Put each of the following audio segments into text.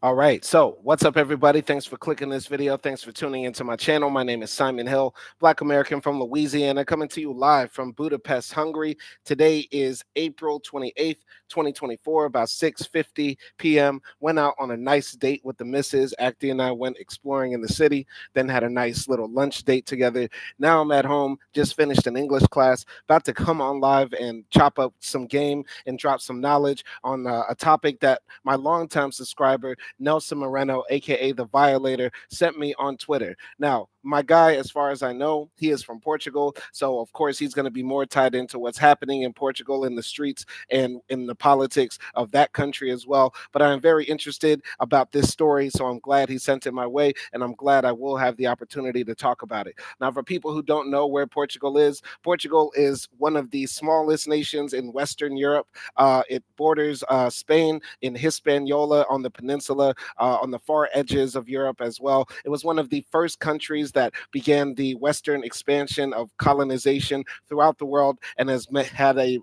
All right. So, what's up, everybody? Thanks for clicking this video. Thanks for tuning into my channel. My name is Simon Hill, Black American from Louisiana, coming to you live from Budapest, Hungary. Today is April 28th, 2024, about 6:50 p.m. Went out on a nice date with the missus. Acty and I went exploring in the city, then had a nice little lunch date together. Now I'm at home, just finished an English class, about to come on live and chop up some game and drop some knowledge on a topic that my longtime subscriber Nelson Moreno, aka the Violator, sent me on Twitter. Now, my guy, as far as I know, he is from Portugal, so of course he's going to be more tied into what's happening in Portugal in the streets and in the politics of that country as well. But I am very interested about this story, so I'm glad he sent it my way, and I'm glad I will have the opportunity to talk about it. Now, for people who don't know where Portugal is one of the smallest nations in Western Europe. It borders Spain in Hispaniola on the peninsula, on the far edges of Europe as well. It was one of the first countries that began the Western expansion of colonization throughout the world and has had a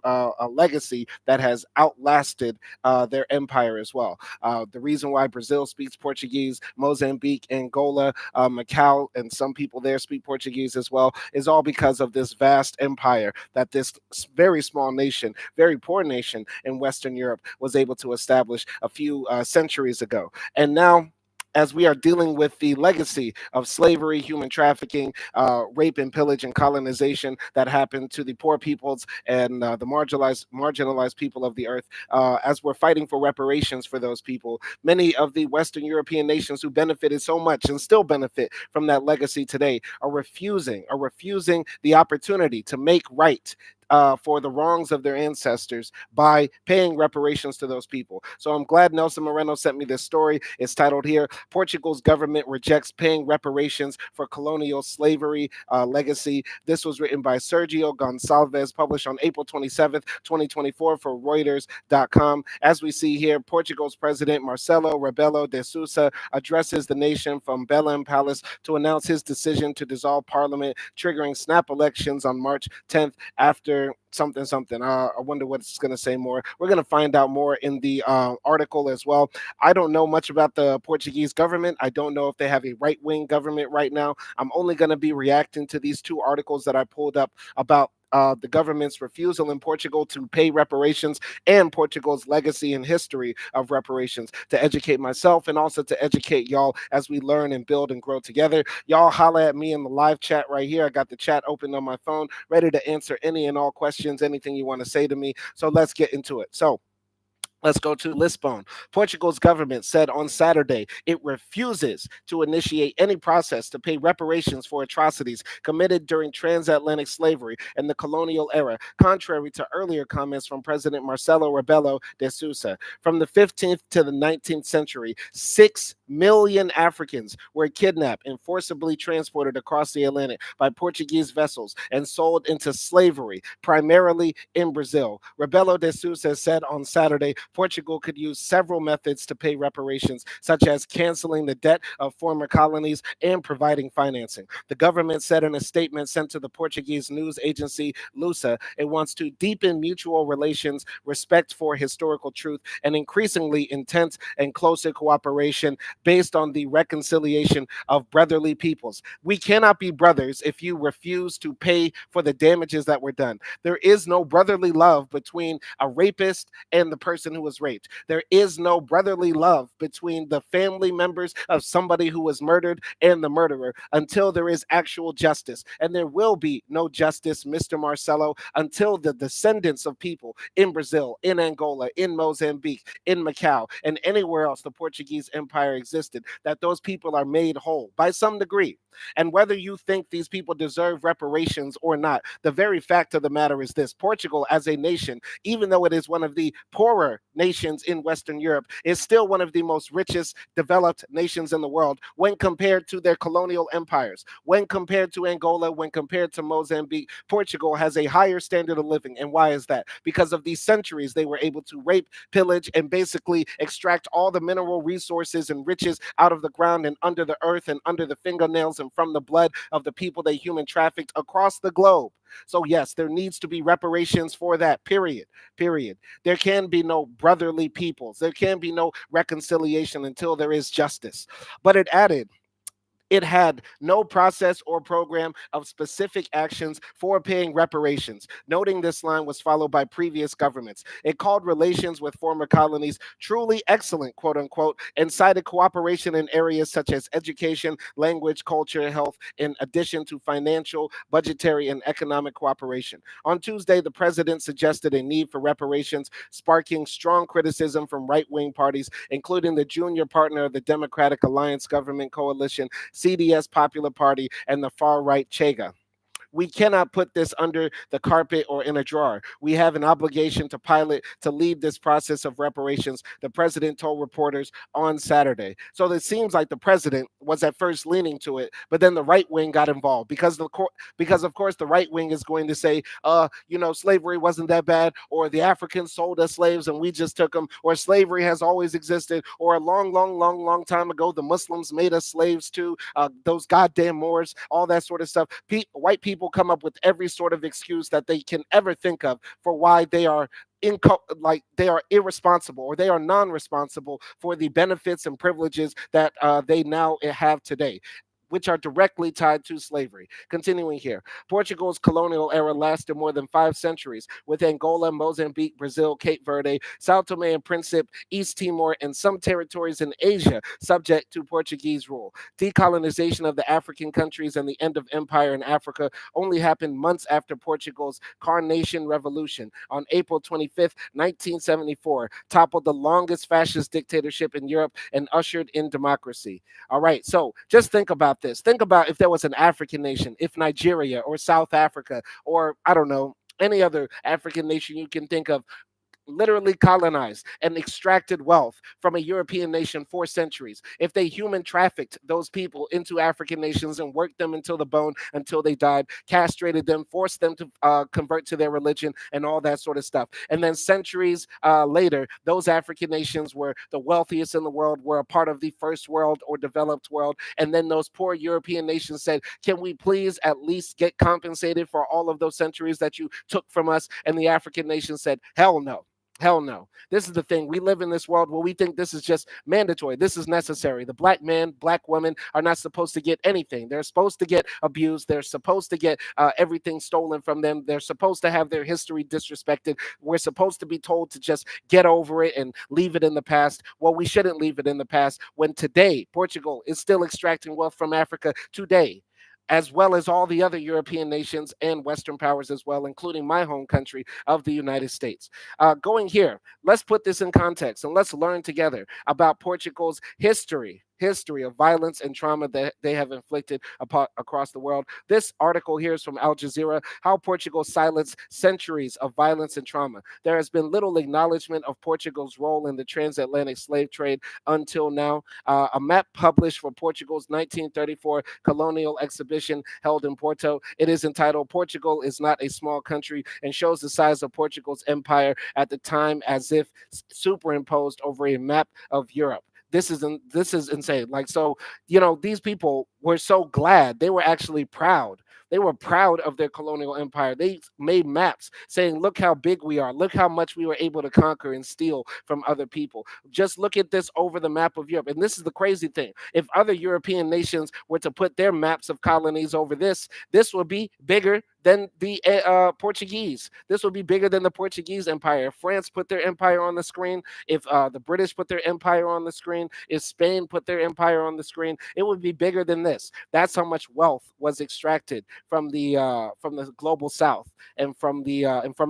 legacy that has outlasted their empire as well. The reason why Brazil speaks Portuguese, Mozambique, Angola, Macau, and some people there speak Portuguese as well is all because of this vast empire that this very small nation, very poor nation in Western Europe was able to establish a few centuries ago. And now, as we are dealing with the legacy of slavery, human trafficking, rape and pillage and colonization that happened to the poor peoples and the marginalized people of the earth, as we're fighting for reparations for those people, many of the Western European nations who benefited so much and still benefit from that legacy today are refusing the opportunity to make right for the wrongs of their ancestors by paying reparations to those people. So I'm glad Nelson Moreno sent me this story. It's titled here, Portugal's Government Rejects Paying Reparations for Colonial Slavery Legacy. This was written by Sergio Gonçalves, published on April 27th, 2024 for Reuters.com. As we see here, Portugal's President Marcelo Rebelo de Sousa addresses the nation from Belém Palace to announce his decision to dissolve parliament, triggering snap elections on March 10th after something something. I wonder what it's going to say more. We're going to find out more in the article as well. I don't know much about the Portuguese government. I don't know if they have a right-wing government right now. I'm only going to be reacting to these two articles that I pulled up about the government's refusal in Portugal to pay reparations and Portugal's legacy and history of reparations, to educate myself and also to educate y'all as we learn and build and grow together. Y'all holla at me in the live chat right here. I got the chat open on my phone, ready to answer any and all questions, anything you want to say to me. So let's get into it. So, let's go to Lisbon. Portugal's government said on Saturday it refuses to initiate any process to pay reparations for atrocities committed during transatlantic slavery and the colonial era, contrary to earlier comments from President Marcelo Rebelo de Sousa. From the 15th to the 19th century, 6 million Africans were kidnapped and forcibly transported across the Atlantic by Portuguese vessels and sold into slavery, primarily in Brazil. Rebelo de Sousa said on Saturday Portugal could use several methods to pay reparations, such as canceling the debt of former colonies and providing financing. The government said in a statement sent to the Portuguese news agency Lusa, it wants to deepen mutual relations, respect for historical truth, and increasingly intense and closer cooperation based on the reconciliation of brotherly peoples. We cannot be brothers if you refuse to pay for the damages that were done. There is no brotherly love between a rapist and the person who was raped. There is no brotherly love between the family members of somebody who was murdered and the murderer until there is actual justice. And there will be no justice, Mr. Marcelo, until the descendants of people in Brazil, in Angola, in Mozambique, in Macau, and anywhere else the Portuguese Empire existed, that those people are made whole by some degree. And whether you think these people deserve reparations or not, the very fact of the matter is this: Portugal as a nation, even though it is one of the poorer nations in Western Europe, is still one of the most richest developed nations in the world when compared to their colonial empires. When compared to Angola, when compared to Mozambique, Portugal has a higher standard of living. And why is that? Because of these centuries, they were able to rape, pillage, and basically extract all the mineral resources and riches out of the ground and under the earth and under the fingernails and from the blood of the people they human trafficked across the globe. So yes, there needs to be reparations for that. Period. Period. There can be no brotherly peoples. There can be no reconciliation until there is justice. But it had no process or program of specific actions for paying reparations. Noting this line was followed by previous governments. It called relations with former colonies truly excellent, quote unquote, and cited cooperation in areas such as education, language, culture, health, in addition to financial, budgetary, and economic cooperation. On Tuesday, the president suggested a need for reparations, sparking strong criticism from right wing parties, including the junior partner of the Democratic Alliance government coalition, CDS Popular Party, and the far right Chega. We cannot put this under the carpet or in a drawer. We have an obligation to lead this process of reparations, the president told reporters on Saturday. So it seems like the president was at first leaning to it, but then the right wing got involved because of course the right wing is going to say, slavery wasn't that bad, or the Africans sold us slaves and we just took them, or slavery has always existed, or a long, long, long, long time ago the Muslims made us slaves too. Those goddamn Moors, all that sort of stuff. White people come up with every sort of excuse that they can ever think of for why they are they are irresponsible or they are non-responsible for the benefits and privileges that they now have today, which are directly tied to slavery. Continuing here, Portugal's colonial era lasted more than 5 centuries, with Angola, Mozambique, Brazil, Cape Verde, Sao Tome and Principe, East Timor, and some territories in Asia subject to Portuguese rule. Decolonization of the African countries and the end of empire in Africa only happened months after Portugal's Carnation Revolution on April 25th, 1974, toppled the longest fascist dictatorship in Europe and ushered in democracy. All right, so just think about this. Think about if there was an African nation, if Nigeria or South Africa or I don't know, any other African nation you can think of literally colonized and extracted wealth from a European nation for centuries, if they human trafficked those people into African nations and worked them until the bone, until they died, castrated them, forced them to convert to their religion and all that sort of stuff. And then centuries later, those African nations were the wealthiest in the world, were a part of the first world or developed world. And then those poor European nations said, can we please at least get compensated for all of those centuries that you took from us? And the African nation said, hell no. Hell no. This is the thing. We live in this world where we think this is just mandatory. This is necessary. The black man, black woman are not supposed to get anything. They're supposed to get abused. They're supposed to get everything stolen from them. They're supposed to have their history disrespected. We're supposed to be told to just get over it and leave it in the past. Well, we shouldn't leave it in the past when today Portugal is still extracting wealth from Africa today, as well as all the other European nations and Western powers as well, including my home country of the United States. Going here, let's put this in context and let's learn together about Portugal's history of violence and trauma that they have inflicted across the world. This article here is from Al Jazeera, How Portugal Silenced Centuries of Violence and Trauma. There has been little acknowledgement of Portugal's role in the transatlantic slave trade until now. A map published for Portugal's 1934 colonial exhibition held in Porto. It is entitled Portugal is Not a Small Country and shows the size of Portugal's empire at the time as if superimposed over a map of Europe. This is insane. Like, so, these people were so glad. They were actually proud. They were proud of their colonial empire. They made maps saying, look how big we are. Look how much we were able to conquer and steal from other people. Just look at this over the map of Europe. And this is the crazy thing. If other European nations were to put their maps of colonies over this would be bigger than the Portuguese. This would be bigger than the Portuguese empire. If France put their empire on the screen, if the British put their empire on the screen, if Spain put their empire on the screen, it would be bigger than this. That's how much wealth was extracted from the global South and from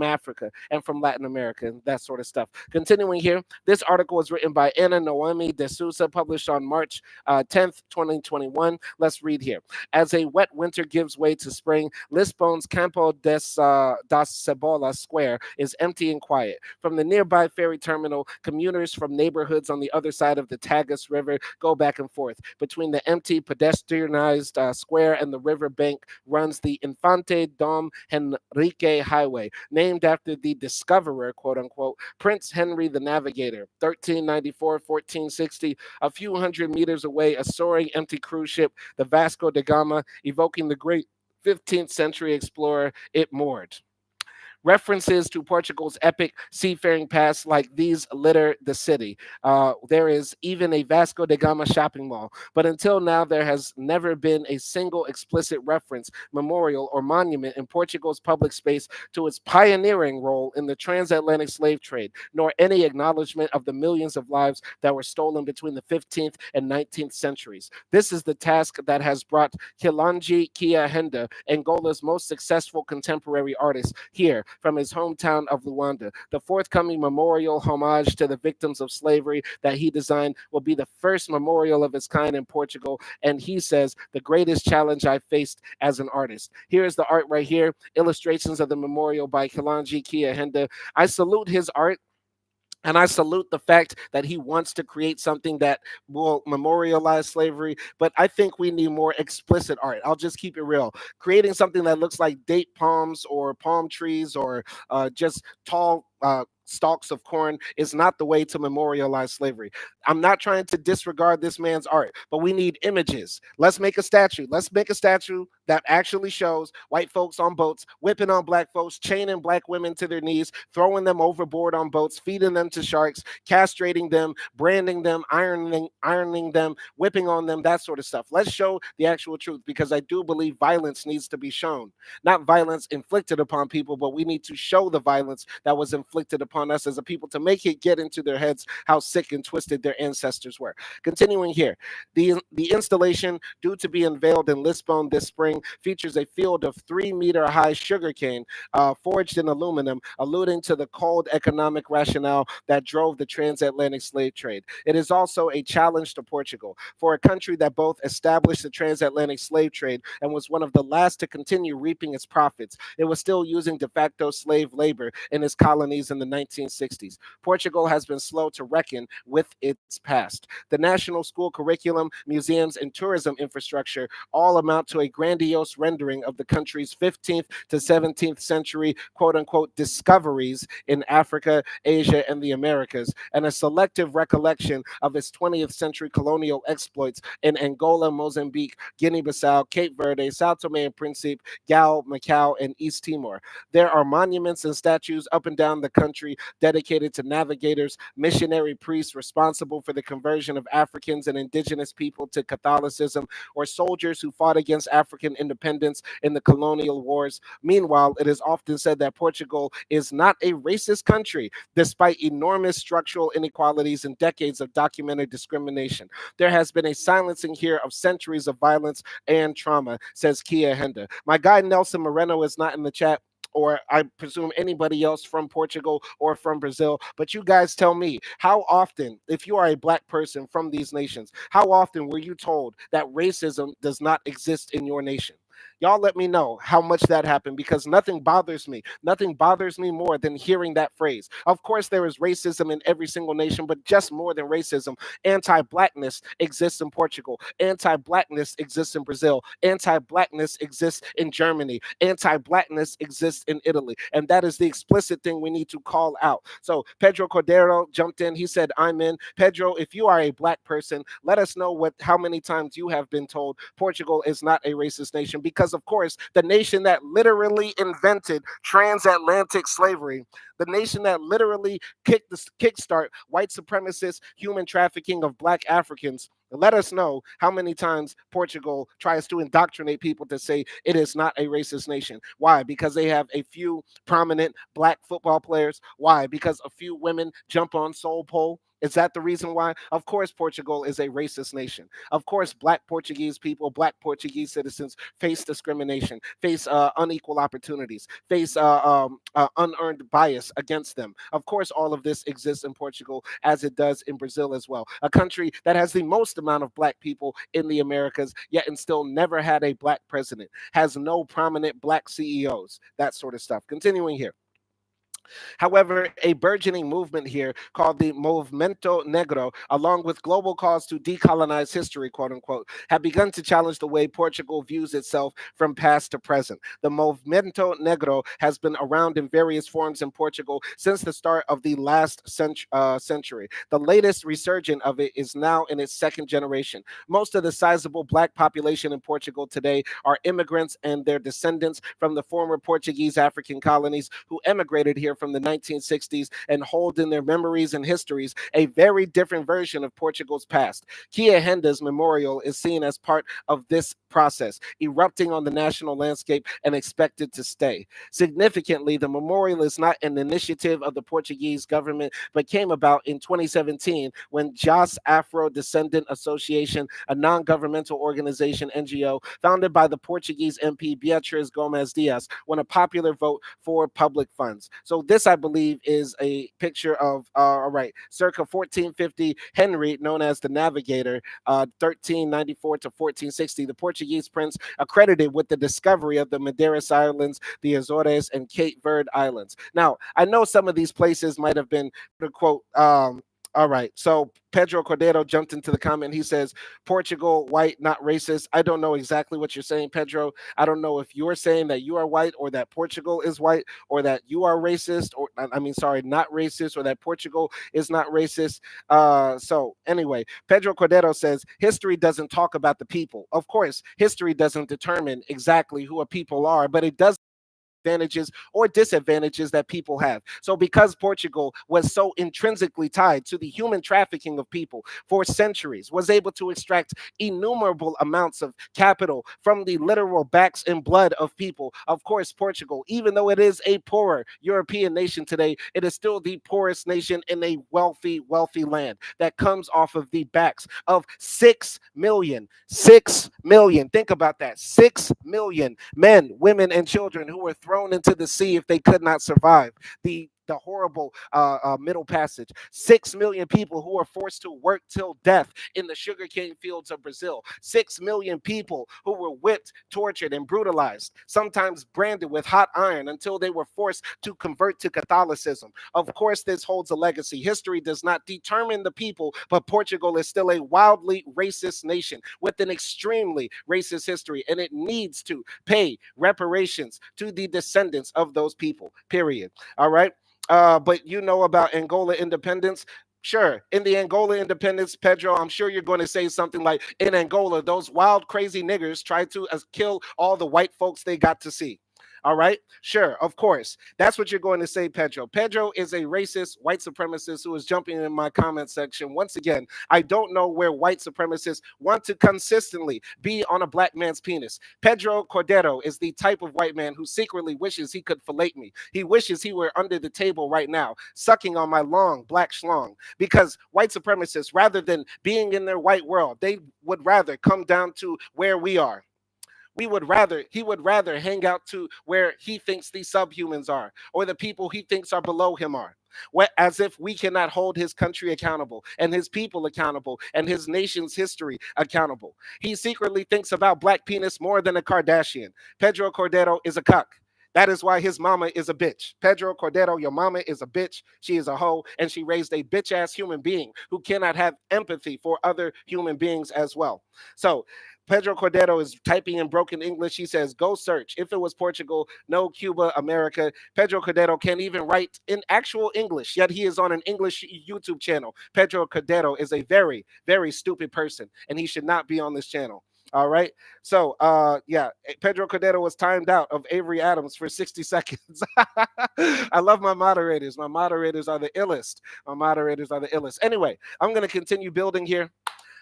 Africa and from Latin America and that sort of stuff. Continuing here, this article was written by Ana Noemi de Souza, published on March 10th, 2021. Let's read here. As a wet winter gives way to spring, Lisbon's Campo das Cebolas Square is empty and quiet. From the nearby ferry terminal, commuters from neighborhoods on the other side of the Tagus River go back and forth. Between the empty pedestrianized square and the river bank runs the Infante Dom Henrique Highway, named after the discoverer, quote unquote, Prince Henry the Navigator, 1394-1460. A few hundred meters away, a soaring empty cruise ship, the Vasco da Gama, evoking the great 15th century explorer it moored. References to Portugal's epic seafaring past like these litter the city. There is even a Vasco da Gama shopping mall, but until now, there has never been a single explicit reference, memorial, or monument in Portugal's public space to its pioneering role in the transatlantic slave trade, nor any acknowledgement of the millions of lives that were stolen between the 15th and 19th centuries. This is the task that has brought Kilanji Kia Henda, Angola's most successful contemporary artist, here from his hometown of Luanda. The forthcoming memorial homage to the victims of slavery that he designed will be the first memorial of its kind in Portugal, and he says the greatest challenge I faced as an artist. Here is the art right here, illustrations of the memorial by Kilanji Kia Henda. I salute his art. And I salute the fact that he wants to create something that will memorialize slavery. But I think we need more explicit art. I'll just keep it real. Creating something that looks like date palms or palm trees or just tall stalks of corn is not the way to memorialize slavery. I'm not trying to disregard this man's art, but we need images. Let's make a statue. Let's make a statue that actually shows white folks on boats, whipping on black folks, chaining black women to their knees, throwing them overboard on boats, feeding them to sharks, castrating them, branding them, ironing them, whipping on them, that sort of stuff. Let's show the actual truth because I do believe violence needs to be shown. Not violence inflicted upon people, but we need to show the violence that was inflicted upon us as a people to make it get into their heads how sick and twisted their ancestors were. Continuing here, the installation, due to be unveiled in Lisbon this spring, features a field of 3-meter high sugarcane forged in aluminum, alluding to the cold economic rationale that drove the transatlantic slave trade. It is also a challenge to Portugal, for a country that both established the transatlantic slave trade and was one of the last to continue reaping its profits. It was still using de facto slave labor in its colonies in the 1960s. Portugal has been slow to reckon with its past. The national school curriculum, museums, and tourism infrastructure all amount to a grandiose rendering of the country's 15th to 17th century quote unquote discoveries in Africa, Asia, and the Americas, and a selective recollection of its 20th century colonial exploits in Angola, Mozambique, Guinea Bissau, Cape Verde, Sao Tome and Principe, Gal, Macau, and East Timor. There are monuments and statues up and down the country dedicated to navigators, missionary priests responsible for the conversion of Africans and indigenous people to Catholicism, or soldiers who fought against African independence in the colonial wars. Meanwhile, it is often said that Portugal is not a racist country, despite enormous structural inequalities and decades of documented discrimination. There has been a silencing here of centuries of violence and trauma, says Kia Henda. My guy Nelson Moreno is not in the chat, or I presume anybody else from Portugal or from Brazil. But you guys tell me, how often, if you are a black person from these nations, how often were you told that racism does not exist in your nation? Y'all let me know how much that happened because nothing bothers me. Nothing bothers me more than hearing that phrase. Of course, there is racism in every single nation, but just more than racism, anti blackness exists in Portugal, anti blackness exists in Brazil, anti blackness exists in Germany, anti blackness exists in Italy. And that is the explicit thing we need to call out. So Pedro Cordero jumped in. He said, I'm in. Pedro, if you are a black person, let us know how many times you have been told Portugal is not a racist nation because, of course, the nation that literally invented transatlantic slavery, the nation that literally kickstart white supremacist human trafficking of black Africans. Let us know how many times Portugal tries to indoctrinate people to say it is not a racist nation. Why? Because they have a few prominent black football players. Why? Because a few women jump on soul pole. Is that the reason why? Of course, Portugal is a racist nation. Of course, black Portuguese people, black Portuguese citizens face discrimination, face unequal opportunities, face unearned bias against them. Of course, all of this exists in Portugal as it does in Brazil as well. A country that has the most amount of black people in the Americas, yet and still never had a black president, has no prominent black CEOs, that sort of stuff. Continuing here. However, a burgeoning movement here called the Movimento Negro, along with global calls to decolonize history, quote unquote, have begun to challenge the way Portugal views itself from past to present. The Movimento Negro has been around in various forms in Portugal since the start of the last century. The latest resurgence of it is now in its second generation. Most of the sizable black population in Portugal today are immigrants and their descendants from the former Portuguese African colonies who emigrated here from the 1960s and hold in their memories and histories a very different version of Portugal's past. Kia Henda's memorial is seen as part of this process, erupting on the national landscape and expected to stay. Significantly, the memorial is not an initiative of the Portuguese government, but came about in 2017 when JAS Afro Descendant Association, a non governmental organization NGO founded by the Portuguese MP Beatriz Gomes Diaz, won a popular vote for public funds. So, this, I believe, is a picture of, all right, circa 1450, Henry, known as the Navigator, 1394 to 1460, the Portuguese prince accredited with the discovery of the Madeiras Islands, the Azores, and Cape Verde Islands. Now, I know some of these places might have been, quote, all right. So Pedro Cordero jumped into the comment. He says, Portugal, white, not racist. I don't know exactly what you're saying, Pedro. I don't know if you're saying that you are white or that Portugal is white or that you are racist or, I mean, sorry, not racist or that Portugal is not racist. So anyway, Pedro Cordero says, history doesn't talk about the people. Of course, history doesn't determine exactly who a people are, but it does advantages or disadvantages that people have. So, because Portugal was so intrinsically tied to the human trafficking of people for centuries, was able to extract innumerable amounts of capital from the literal backs and blood of people. Of course, Portugal, even though it is a poorer European nation today, it is still the poorest nation in a wealthy land that comes off of the backs of 6 million. 6 million. Think about that. 6 million men, women, and children who were thrown into the sea if they could not survive the horrible Middle Passage. 6 million people who were forced to work till death in the sugarcane fields of Brazil. 6 million people who were whipped, tortured, and brutalized, sometimes branded with hot iron until they were forced to convert to Catholicism. Of course, this holds a legacy. History does not determine the people, but Portugal is still a wildly racist nation with an extremely racist history, and it needs to pay reparations to the descendants of those people, period. All right. But you know about Angola independence. Sure, in the Angola independence, Pedro, I'm sure you're going to say something like, in Angola, those wild, crazy niggers tried to kill all the white folks they got to see. All right, sure, of course. That's what you're going to say, Pedro. Pedro is a racist white supremacist who is jumping in my comment section. Once again, I don't know where white supremacists want to consistently be on a black man's penis. Pedro Cordero is the type of white man who secretly wishes he could fillet me. He wishes he were under the table right now, sucking on my long black schlong. Because white supremacists, rather than being in their white world, they would rather come down to where we are. He would rather hang out to where he thinks the subhumans are, or the people he thinks are below him are. As if we cannot hold his country accountable and his people accountable and his nation's history accountable. He secretly thinks about black penis more than a Kardashian. Pedro Cordero is a cuck. That is why his mama is a bitch. Pedro Cordero, your mama is a bitch. She is a hoe, and she raised a bitch ass human being who cannot have empathy for other human beings as well. So, Pedro Cordero is typing in broken English. He says, go search. If it was Portugal, no Cuba, America. Pedro Cordero can't even write in actual English, yet he is on an English YouTube channel. Pedro Cordero is a very stupid person, and he should not be on this channel. All right. So, yeah, Pedro Cordero was timed out of Avery Adams for 60 seconds. I love my moderators. My moderators are the illest. My moderators are the illest. Anyway, I'm going to continue building here.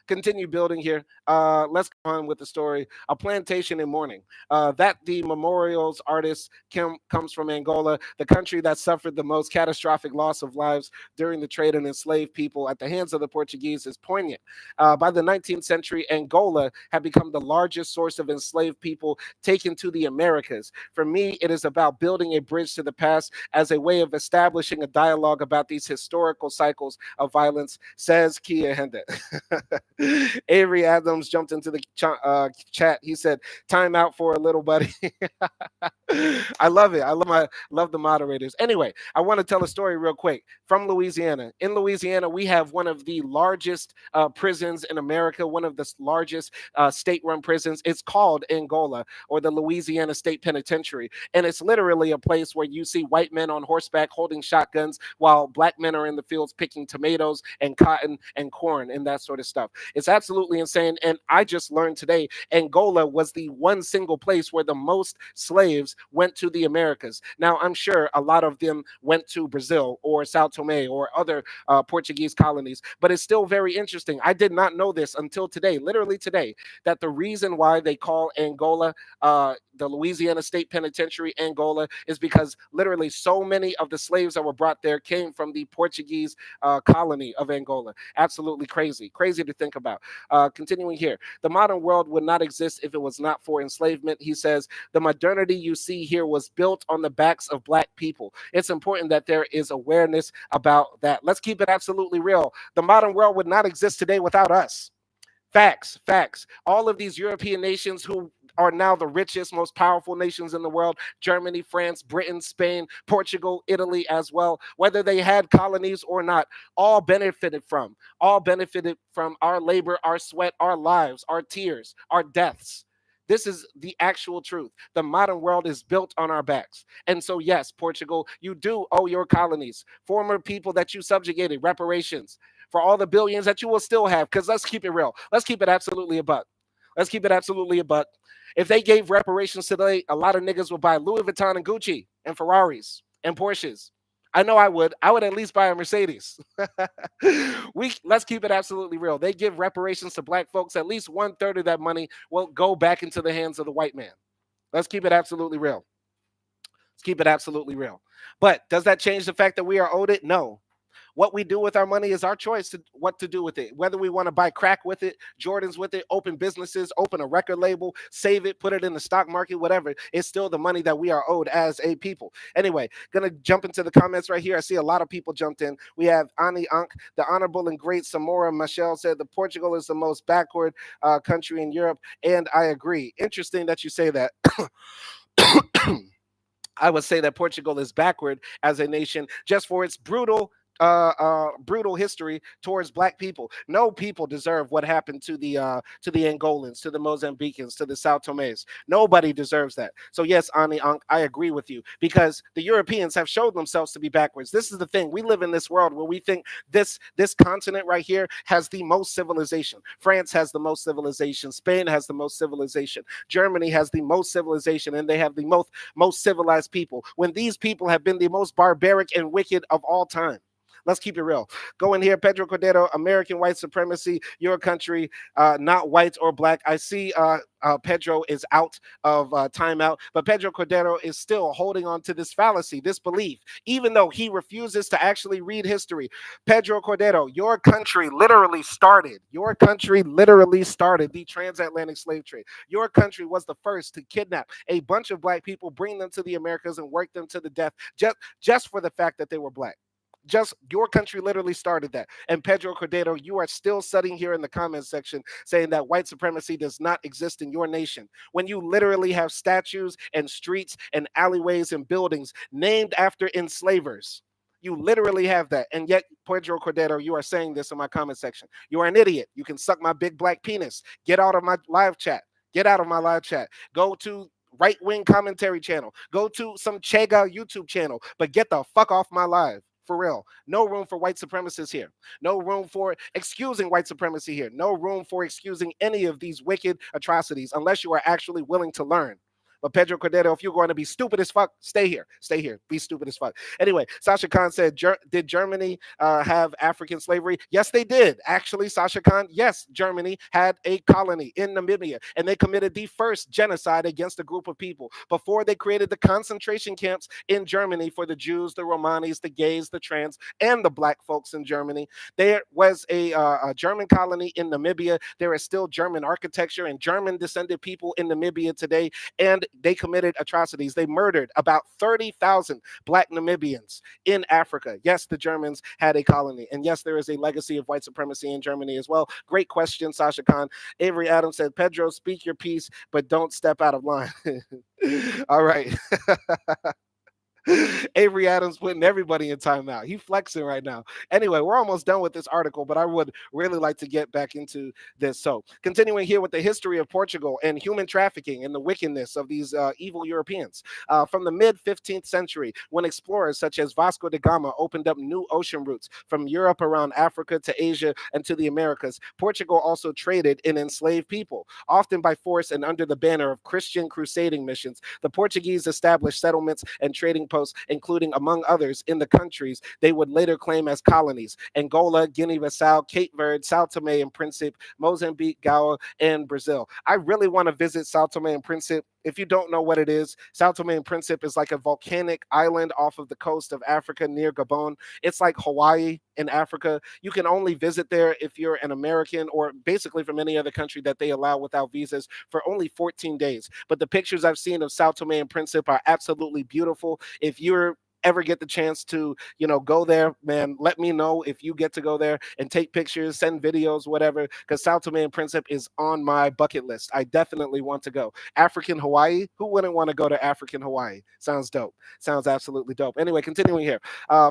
Let's go on with the story. A plantation in mourning. That the memorials artist comes from Angola, the country that suffered the most catastrophic loss of lives during the trade in enslaved people at the hands of the Portuguese is poignant. By the 19th century, Angola had become the largest source of enslaved people taken to the Americas. For me, it is about building a bridge to the past as a way of establishing a dialogue about these historical cycles of violence, says Kia Hende. Avery Adams jumped into the chat. He said, "Time out for a little, buddy." I love it. I love the moderators. Anyway, I want to tell a story real quick from Louisiana. In Louisiana, we have one of the largest prisons in America, one of the largest state-run prisons. It's called Angola, or the Louisiana State Penitentiary, and it's literally a place where you see white men on horseback holding shotguns while black men are in the fields picking tomatoes and cotton and corn and that sort of stuff. It's absolutely insane. And I just learned today Angola was the one single place where the most slaves went to the Americas. Now, I'm sure a lot of them went to Brazil or Sao Tome or other Portuguese colonies, but it's still very interesting. I did not know this until today, literally today, that the reason why they call Angola the Louisiana State Penitentiary Angola is because literally so many of the slaves that were brought there came from the Portuguese colony of Angola. Absolutely crazy, crazy to think about. Continuing here, the modern world would not exist if it was not for enslavement. He says, the modernity you see here was built on the backs of black people. It's important that there is awareness about that. Let's keep it absolutely real. The modern world would not exist today without us. Facts, facts. All of these European nations who are now the richest, most powerful nations in the world, Germany, France, Britain, Spain, Portugal, Italy as well, whether they had colonies or not, all benefited from our labor, our sweat, our lives, our tears, our deaths. This is the actual truth. The modern world is built on our backs. And so, yes, Portugal, you do owe your colonies, former people that you subjugated, reparations for all the billions that you will still have. Because let's keep it real. Let's keep it absolutely a buck. Let's keep it absolutely a buck. If they gave reparations today, a lot of niggas would buy Louis Vuitton and Gucci and Ferraris and Porsches. I know I would. I would at least buy a Mercedes. Let's keep it absolutely real. They give reparations to black folks. At least 1/3 of that money will go back into the hands of the white man. Let's keep it absolutely real. Let's keep it absolutely real. But does that change the fact that we are owed it? No. What we do with our money is our choice to what to do with it. Whether we want to buy crack with it, Jordans with it, open businesses, open a record label, save it, put it in the stock market, whatever, it's still the money that we are owed as a people. Anyway, gonna jump into the comments right here. I see a lot of people jumped in. We have Ani Ankh, the honorable and great Samora Michelle said the Portugal is the most backward country in Europe, and I agree. Interesting that you say that. I would say that Portugal is backward as a nation just for its brutal history towards black people. No people deserve what happened to the Angolans, to the Mozambicans, to the Sao Tomes. Nobody deserves that. So yes, Ani Ankh, I agree with you because the Europeans have showed themselves to be backwards. This is the thing. We live in this world where we think this continent right here has the most civilization. France has the most civilization. Spain has the most civilization. Germany has the most civilization, and they have the most civilized people. When these people have been the most barbaric and wicked of all time. Let's keep it real. Go in here, Pedro Cordero, American white supremacy, your country, not white or black. I see Pedro is out of timeout, but Pedro Cordero is still holding on to this fallacy, this belief, even though he refuses to actually read history. Pedro Cordero, your country literally started the transatlantic slave trade. Your country was the first to kidnap a bunch of black people, bring them to the Americas, and work them to the death just for the fact that they were black. Just your country literally started that. And Pedro Cordero, you are still sitting here in the comments section saying that white supremacy does not exist in your nation when you literally have statues and streets and alleyways and buildings named after enslavers. You literally have that. And yet, Pedro Cordero, you are saying this in my comment section. You are an idiot. You can suck my big black penis. Get out of my live chat. Get out of my live chat. Go to right-wing commentary channel. Go to some Chega YouTube channel. But get the fuck off my live. For real. No room for white supremacists here. No room for excusing white supremacy here. No room for excusing any of these wicked atrocities unless you are actually willing to learn. But Pedro Cordero, if you're going to be stupid as fuck, stay here. Stay here. Be stupid as fuck. Anyway, Sasha Khan said, did Germany have African slavery? Yes, they did. Actually, Sasha Khan, yes, Germany had a colony in Namibia, and they committed the first genocide against a group of people before they created the concentration camps in Germany for the Jews, the Romanis, the gays, the trans, and the black folks in Germany. There was a German colony in Namibia. There is still German architecture and German descended people in Namibia today. And they committed atrocities. They murdered about 30,000 black Namibians in Africa. Yes, the Germans had a colony. And yes, there is a legacy of white supremacy in Germany as well. Great question, Sasha Khan. Avery Adams said, Pedro, speak your piece, but don't step out of line. All right. Avery Adams putting everybody in timeout. He flexing right now. Anyway, we're almost done with this article, but I would really like to get back into this. So, continuing here with the history of Portugal and human trafficking and the wickedness of these evil Europeans. From the mid 15th century, when explorers such as Vasco da Gama opened up new ocean routes from Europe around Africa to Asia and to the Americas, Portugal also traded in enslaved people, often by force and under the banner of Christian crusading missions. The Portuguese established settlements and trading posts, including, among others, in the countries they would later claim as colonies: Angola, Guinea-Bissau, Cape Verde, Sao Tome and Principe, Mozambique, Goa, and Brazil. I really want to visit Sao Tome and Principe. If you don't know what it is, Sao Tome and Principe is like a volcanic island off of the coast of Africa near Gabon. It's like Hawaii in Africa. You can only visit there if you're an American or basically from any other country that they allow without visas for only 14 days. But the pictures I've seen of Sao Tome and Principe are absolutely beautiful. If you're ever get the chance to, go there, man, let me know if you get to go there and take pictures, send videos, whatever, because Sao Tome and Principe is on my bucket list. I definitely want to go. African Hawaii, who wouldn't want to go to African Hawaii? Sounds dope. Sounds absolutely dope. Anyway, continuing here.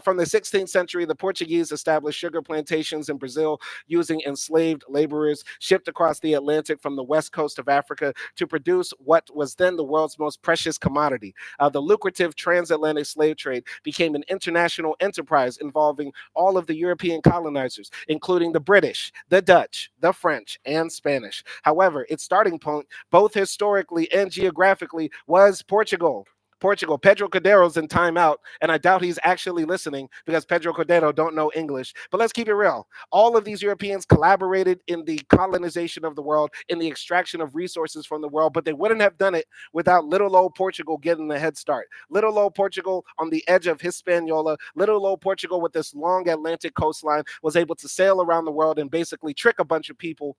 From the 16th century, the Portuguese established sugar plantations in Brazil using enslaved laborers shipped across the Atlantic from the west coast of Africa to produce what was then the world's most precious commodity. The lucrative transatlantic slave trade became an international enterprise involving all of the European colonizers, including the British, the Dutch, the French, and Spanish. However, its starting point, both historically and geographically, was Portugal. Portugal. Pedro Cordero's in timeout, and I doubt he's actually listening because Pedro Cordero don't know English. But let's keep it real. All of these Europeans collaborated in the colonization of the world, in the extraction of resources from the world, but they wouldn't have done it without little old Portugal getting the head start. Little old Portugal on the edge of Hispaniola, little old Portugal with this long Atlantic coastline was able to sail around the world and basically trick a bunch of people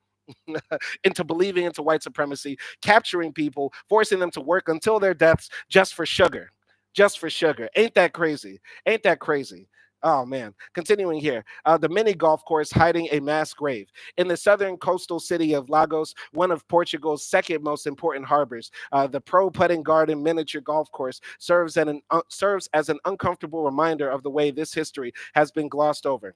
into believing into white supremacy, capturing people, forcing them to work until their deaths just for sugar. Just for sugar. Ain't that crazy? Ain't that crazy? Oh man. Continuing here, the mini golf course hiding a mass grave in the southern coastal city of Lagos, one of Portugal's second most important harbors. The Pro Putting Garden miniature golf course serves as an uncomfortable reminder of the way this history has been glossed over.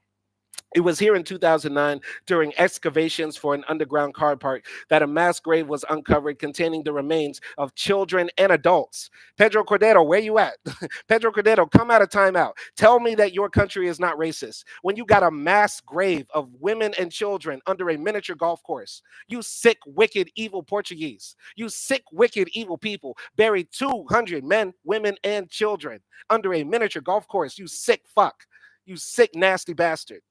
It was here in 2009, during excavations for an underground car park, that a mass grave was uncovered containing the remains of children and adults. Pedro Cordero, where you at? Pedro Cordero, come out of timeout. Tell me that your country is not racist when you got a mass grave of women and children under a miniature golf course. You sick, wicked, evil Portuguese. You sick, wicked, evil people buried 200 men, women, and children under a miniature golf course. You sick fuck. You sick, nasty bastard.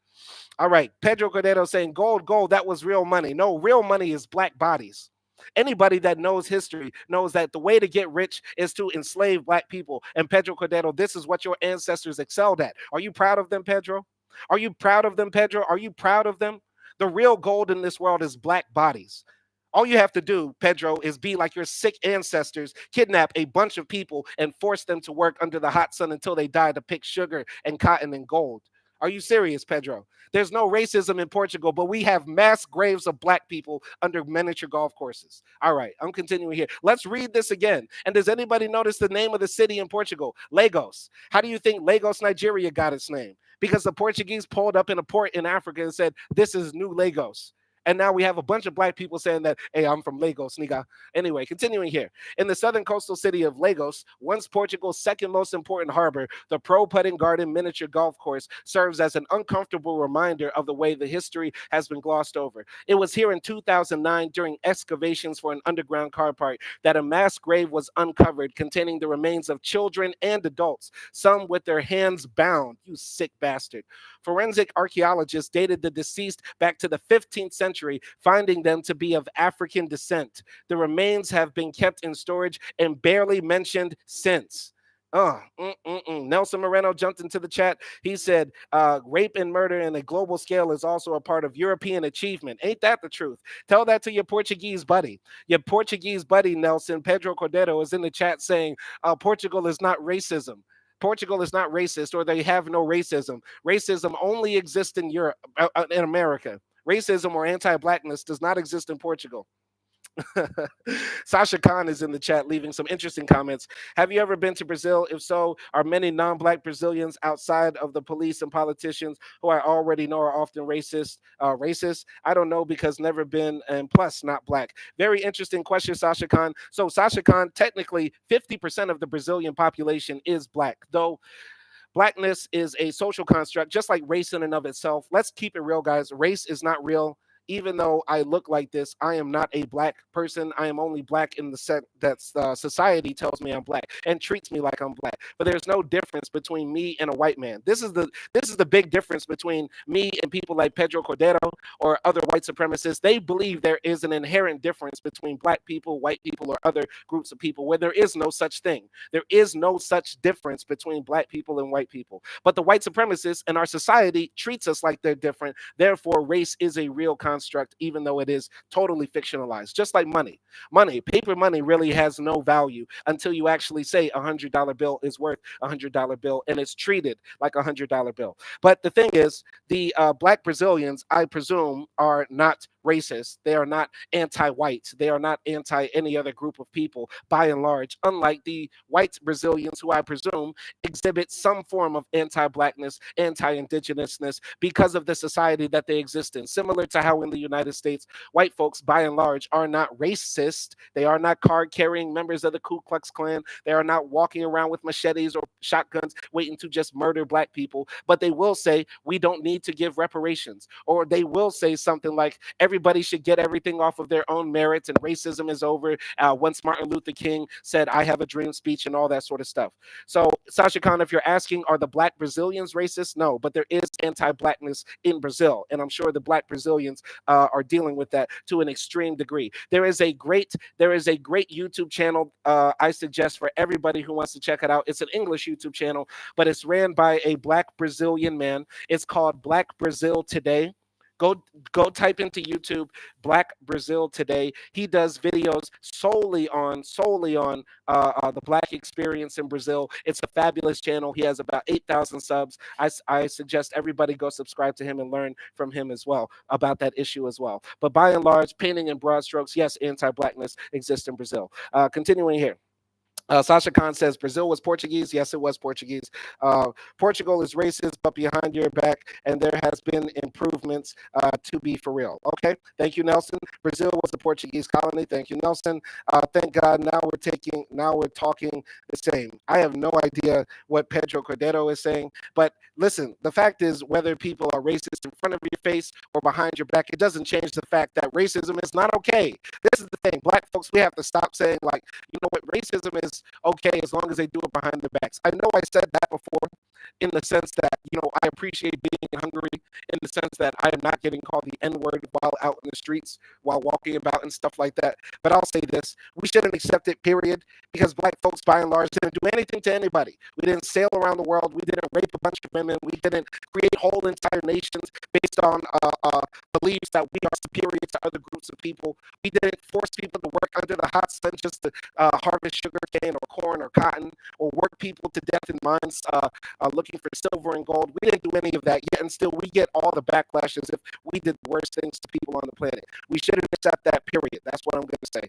All right, Pedro Cordero saying gold, gold, that was real money. No, real money is black bodies. Anybody that knows history knows that the way to get rich is to enslave black people. And Pedro Cordero, this is what your ancestors excelled at. Are you proud of them, Pedro? Are you proud of them, Pedro? Are you proud of them? The real gold in this world is black bodies. All you have to do, Pedro, is be like your sick ancestors, kidnap a bunch of people and force them to work under the hot sun until they die to pick sugar and cotton and gold. Are you serious, Pedro? There's no racism in Portugal, but we have mass graves of black people under miniature golf courses. All right, I'm continuing here. Let's read this again. And does anybody notice the name of the city in Portugal? Lagos. How do you think Lagos, Nigeria got its name? Because the Portuguese pulled up in a port in Africa and said, this is New Lagos. And now we have a bunch of black people saying that, hey, I'm from Lagos, nigga. Anyway, continuing here. In the southern coastal city of Lagos, once Portugal's second most important harbor, the Pro Putting Garden miniature golf course serves as an uncomfortable reminder of the way the history has been glossed over. It was here in 2009, during excavations for an underground car park, that a mass grave was uncovered containing the remains of children and adults, some with their hands bound. You sick bastard. Forensic archaeologists dated the deceased back to the 15th century, finding them to be of African descent. The remains have been kept in storage and barely mentioned since. Nelson Moreno jumped into the chat. He said, rape and murder in a global scale is also a part of European achievement. Ain't that the truth? Tell that to your Portuguese buddy. Your Portuguese buddy, Nelson, Pedro Cordero, is in the chat saying, Portugal is not racism. Portugal is not racist, or they have no racism. Racism only exists in Europe, in America. Racism or anti-blackness does not exist in Portugal. Sasha Khan is in the chat leaving some interesting comments. Have you ever been to Brazil? If so, are many non-black Brazilians outside of the police and politicians who I already know are often racist? I don't know because never been, and plus not black. Very interesting question, Sasha Khan. So Sasha Khan, technically 50% of the Brazilian population is black, though blackness is a social construct, just like race in and of itself. Let's keep it real, guys. Race is not real. Even though I look like this, I am not a black person. I am only black in the set that society tells me I'm black and treats me like I'm black. But there's no difference between me and a white man. This is the big difference between me and people like Pedro Cordero or other white supremacists. They believe there is an inherent difference between black people, white people, or other groups of people where there is no such thing. There is no such difference between black people and white people. But the white supremacists in our society treats us like they're different. Therefore, race is a real construct, even though it is totally fictionalized. Just like money. Paper money really has no value until you actually say $100 bill is worth $100 bill and it's treated like $100 bill. But the thing is, the black Brazilians, I presume, are not racist. They are not anti-white. They are not anti any other group of people, by and large, unlike the white Brazilians, who I presume exhibit some form of anti-blackness, anti-indigenousness because of the society that they exist in. Similar to how in the United States, white folks, by and large, are not racist. They are not card-carrying members of the Ku Klux Klan. They are not walking around with machetes or shotguns waiting to just murder black people. But they will say, we don't need to give reparations. Or they will say something like, everybody should get everything off of their own merits and racism is over. Once Martin Luther King said, I have a dream speech and all that sort of stuff. So, Sasha Khan, if you're asking, are the black Brazilians racist? No, but there is anti-blackness in Brazil. And I'm sure the black Brazilians are dealing with that to an extreme degree. There is a great YouTube channel I suggest for everybody who wants to check it out. It's an English YouTube channel, but it's ran by a black Brazilian man. It's called Black Brazil Today. Go type into YouTube Black Brazil Today. He does videos solely on the black experience in Brazil. It's a fabulous channel. He has about 8,000 subs. I suggest everybody go subscribe to him and learn from him as well about that issue as well. But by and large, painting in broad strokes, yes, anti-blackness exists in Brazil. Continuing here. Sasha Khan says Brazil was Portuguese. Yes, it was Portuguese. Portugal is racist, but behind your back, and there has been improvements to be for real. Okay, thank you, Nelson. Brazil was the Portuguese colony. Thank you, Nelson. Thank God. Now we're talking the same. I have no idea what Pedro Cordero is saying, but listen. The fact is, whether people are racist in front of your face or behind your back, it doesn't change the fact that racism is not okay. This is the thing. Black folks, we have to stop saying like, you know what, racism is okay as long as they do it behind their backs. I know I said that before in the sense that, I appreciate being in Hungary in the sense that I am not getting called the N-word while out in the streets, while walking about and stuff like that. But I'll say this, we shouldn't accept it, period, because black folks, by and large, didn't do anything to anybody. We didn't sail around the world. We didn't rape a bunch of women. We didn't create whole entire nations based on beliefs that we are superior to other groups of people. We didn't force people to work under the hot sun just to harvest sugar cane or corn or cotton, or work people to death in mines looking for silver and gold. We didn't do any of that yet, and still we get all the backlash as if we did the worst things to people on the planet. We shouldn't accept that, period. That's what I'm going to say.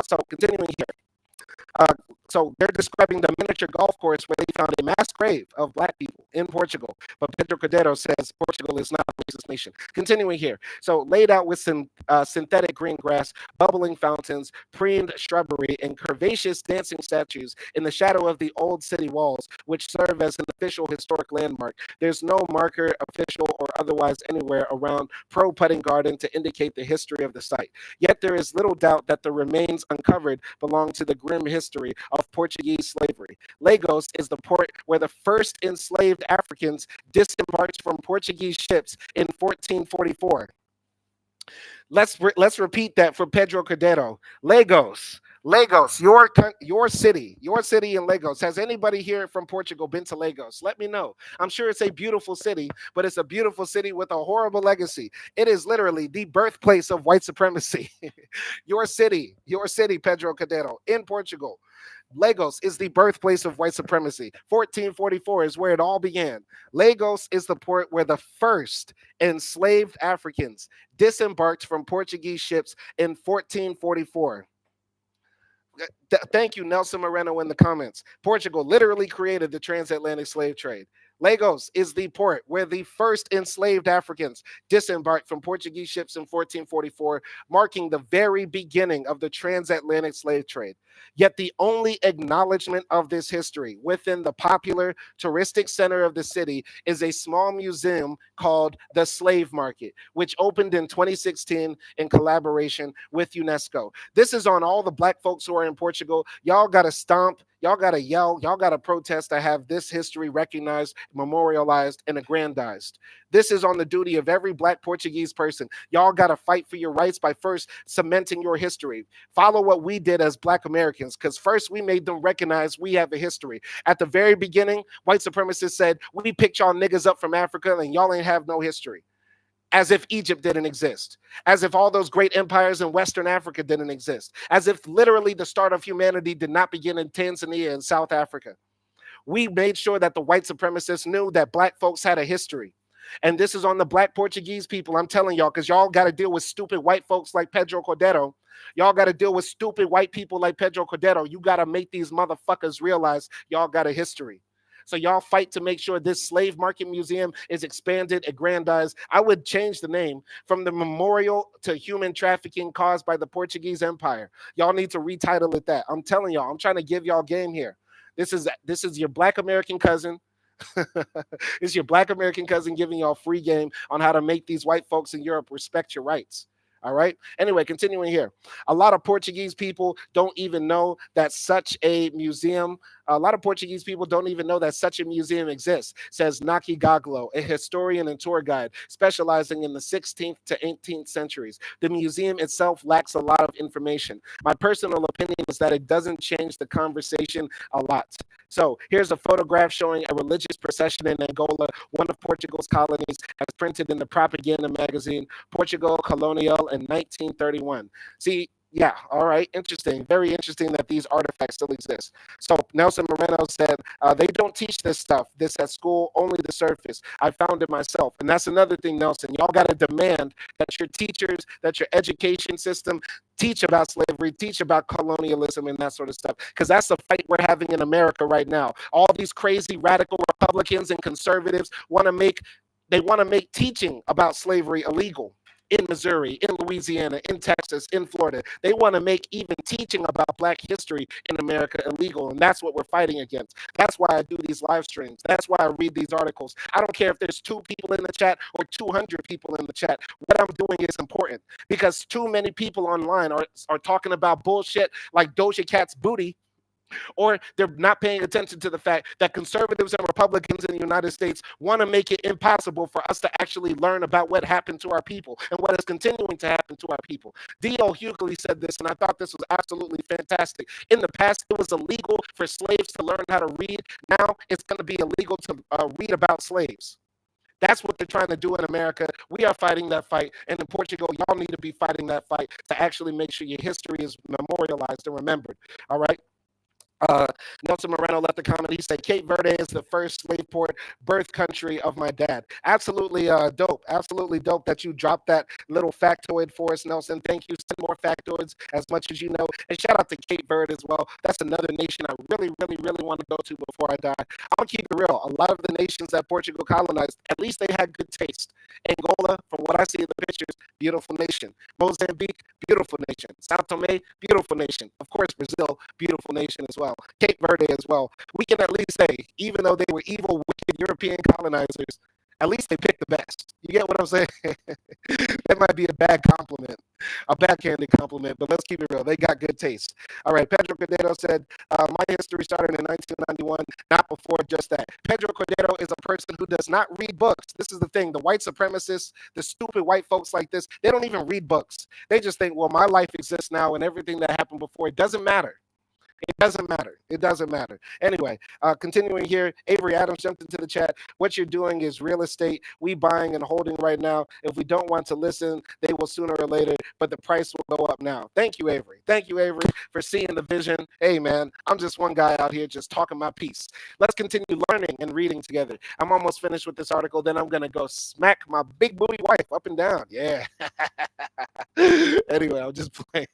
So continuing here. So they're describing the miniature golf course where they found a mass grave of black people in Portugal. But Pedro Cordero says Portugal is not a racist nation. Continuing here. So laid out with some synthetic green grass, bubbling fountains, preened shrubbery, and curvaceous dancing statues in the shadow of the old city walls, which serve as an official historic landmark. There's no marker, official or otherwise, anywhere around Pro Putting Garden to indicate the history of the site. Yet there is little doubt that the remains uncovered belong to the grim history of Portuguese slavery. Lagos is the port where the first enslaved Africans disembarked from Portuguese ships in 1444. Let's repeat that for Pedro Cordero. Lagos. Lagos, your city in Lagos. Has anybody here from Portugal been to Lagos? Let me know. I'm sure it's a beautiful city, but it's a beautiful city with a horrible legacy. It is literally the birthplace of white supremacy. Your city, Pedro Cadero, in Portugal. Lagos is the birthplace of white supremacy. 1444 is where it all began. Lagos is the port where the first enslaved Africans disembarked from Portuguese ships in 1444. Thank you, Nelson Moreno, in the comments. Portugal literally created the transatlantic slave trade. Lagos is the port where the first enslaved Africans disembarked from Portuguese ships in 1444, marking the very beginning of the transatlantic slave trade. Yet the only acknowledgement of this history within the popular touristic center of the city is a small museum called the Slave Market, which opened in 2016 in collaboration with UNESCO. This is on all the black folks who are in Portugal. Y'all got to stomp, y'all got to yell, y'all got to protest to have this history recognized, memorialized, and aggrandized. This is on the duty of every black Portuguese person. Y'all got to fight for your rights by first cementing your history. Follow what we did as black Americans, because first we made them recognize we have a history. At the very beginning, white supremacists said, we picked y'all niggas up from Africa and y'all ain't have no history. As if Egypt didn't exist, as if all those great empires in Western Africa didn't exist, as if literally the start of humanity did not begin in Tanzania and South Africa. We made sure that the white supremacists knew that black folks had a history. And this is on the black Portuguese people, I'm telling y'all, because y'all got to deal with stupid white folks like Pedro Cordero. Y'all got to deal with stupid white people like Pedro Cordero. You got to make these motherfuckers realize y'all got a history. So y'all fight to make sure this slave market museum is expanded, aggrandized. I would change the name from the Memorial to Human Trafficking Caused by the Portuguese Empire. Y'all need to retitle it that. I'm telling y'all, I'm trying to give y'all game here. This is your black American cousin. It's your black American cousin giving y'all free game on how to make these white folks in Europe respect your rights. All right. Anyway, continuing here. A lot of Portuguese people don't even know that such a museum. A lot of Portuguese people don't even know that such a museum exists, says Naki Gaglo, a historian and tour guide specializing in the 16th to 18th centuries. The museum itself lacks a lot of information. My personal opinion is that it doesn't change the conversation a lot. So here's a photograph showing a religious procession in Angola, one of Portugal's colonies, as printed in the propaganda magazine Portugal Colonial in 1931. See, yeah, all right, interesting. Very interesting that these artifacts still exist. So Nelson Moreno said, they don't teach this at school, only the surface. I found it myself. And that's another thing, Nelson. Y'all got to demand that your teachers, that your education system teach about slavery, teach about colonialism and that sort of stuff. Because that's the fight we're having in America right now. All these crazy radical Republicans and conservatives want to make teaching about slavery illegal. In Missouri, in Louisiana, in Texas, in Florida. They want to make even teaching about black history in America illegal, and that's what we're fighting against. That's why I do these live streams. That's why I read these articles. I don't care if there's 2 people in the chat or 200 people in the chat. What I'm doing is important because too many people online are talking about bullshit like Doja Cat's booty, or they're not paying attention to the fact that conservatives and Republicans in the United States want to make it impossible for us to actually learn about what happened to our people and what is continuing to happen to our people. D.L. Hughley said this, and I thought this was absolutely fantastic. In the past, it was illegal for slaves to learn how to read. Now it's going to be illegal to read about slaves. That's what they're trying to do in America. We are fighting that fight. And in Portugal, y'all need to be fighting that fight to actually make sure your history is memorialized and remembered. All right? Nelson Moreno left a comment. He said, Cape Verde is the first slave port, birth country of my dad. Absolutely dope. Absolutely dope that you dropped that little factoid for us, Nelson. Thank you. Send more factoids as much as you know. And shout out to Cape Verde as well. That's another nation I really, really, really want to go to before I die. I'll keep it real. A lot of the nations that Portugal colonized, at least they had good taste. Angola, from what I see in the pictures, beautiful nation. Mozambique, beautiful nation. Sao Tome, beautiful nation. Of course, Brazil, beautiful nation as well. Cape Verde as well. We can at least say, even though they were evil, wicked European colonizers, at least they picked the best. You get what I'm saying? That might be a bad compliment, a backhanded compliment, but let's keep it real. They got good taste. All right, Pedro Cordero said, my history started in 1991, not before just that. Pedro Cordero is a person who does not read books. This is the thing. The white supremacists, the stupid white folks like this, they don't even read books. They just think, well, my life exists now and everything that happened before, it doesn't matter. It doesn't matter. It doesn't matter. Anyway, continuing here, Avery Adams jumped into the chat. What you're doing is real estate. We buying and holding right now. If we don't want to listen, they will sooner or later, but the price will go up now. Thank you, Avery. Thank you, Avery, for seeing the vision. Hey, man, I'm just one guy out here just talking my piece. Let's continue learning and reading together. I'm almost finished with this article. Then I'm going to go smack my big booty wife up and down. Yeah. Anyway, I'm just playing.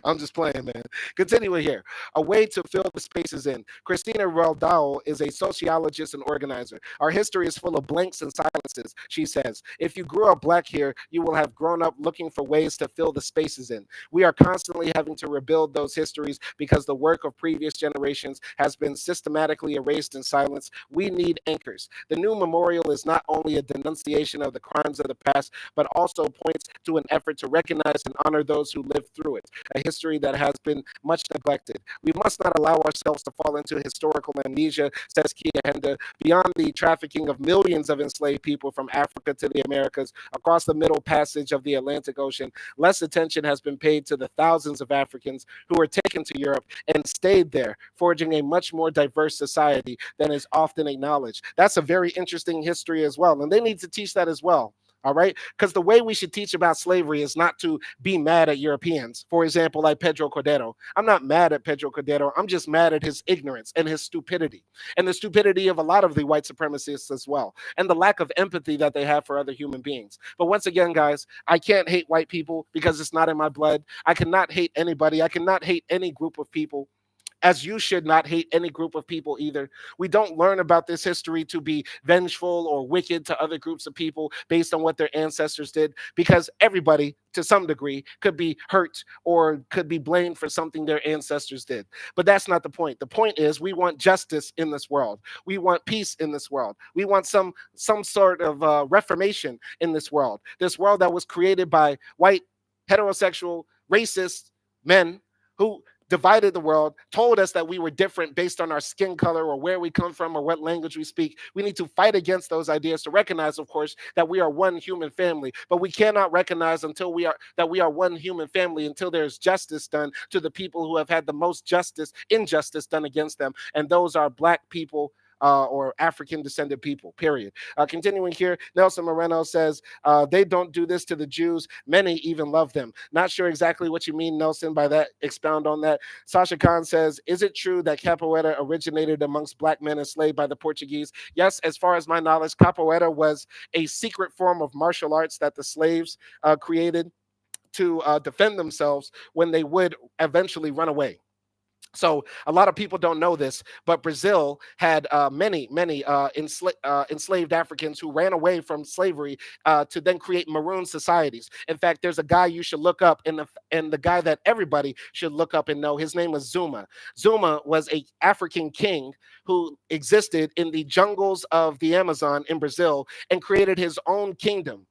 I'm just playing, man. Continuing here. A way to fill the spaces in. Christina Roldao is a sociologist and organizer. Our history is full of blanks and silences, she says. If you grew up black here, you will have grown up looking for ways to fill the spaces in. We are constantly having to rebuild those histories because the work of previous generations has been systematically erased in silence. We need anchors. The new memorial is not only a denunciation of the crimes of the past, but also points to an effort to recognize and honor those who lived through it, a history that has been much neglected. We must not allow ourselves to fall into historical amnesia, says Kia Henda. Beyond the trafficking of millions of enslaved people from Africa to the Americas across the middle passage of the Atlantic Ocean, less attention has been paid to the thousands of Africans who were taken to Europe and stayed there, forging a much more diverse society than is often acknowledged. That's a very interesting history as well, and they need to teach that as well. All right. Because the way we should teach about slavery is not to be mad at Europeans. For example, like Pedro Cordero. I'm not mad at Pedro Cordero. I'm just mad at his ignorance and his stupidity and the stupidity of a lot of the white supremacists as well, and the lack of empathy that they have for other human beings. But once again, guys, I can't hate white people because it's not in my blood. I cannot hate anybody. I cannot hate any group of people, as you should not hate any group of people either. We don't learn about this history to be vengeful or wicked to other groups of people based on what their ancestors did, because everybody, to some degree, could be hurt or could be blamed for something their ancestors did. But that's not the point. The point is we want justice in this world. We want peace in this world. We want some sort of reformation in this world. This world that was created by white, heterosexual, racist men who divided the world, told us that we were different based on our skin color or where we come from or what language we speak. We need to fight against those ideas to recognize, of course, that we are one human family. But we cannot recognize until we are one human family until there's justice done to the people who have had the most injustice done against them, and those are black people. Or African descended people, period. Continuing here, Nelson Moreno says, they don't do this to the Jews. Many even love them. Not sure exactly what you mean, Nelson, by that. Expound on that. Sasha Khan says, is it true that capoeira originated amongst black men enslaved by the Portuguese? Yes, as far as my knowledge, capoeira was a secret form of martial arts that the slaves created to defend themselves when they would eventually run away. So a lot of people don't know this, but Brazil had many enslaved Africans who ran away from slavery to then create maroon societies. In fact, there's a guy you should look up, and the guy that everybody should look up and know. His name was Zuma. Zuma was a African king who existed in the jungles of the Amazon in Brazil and created his own kingdom.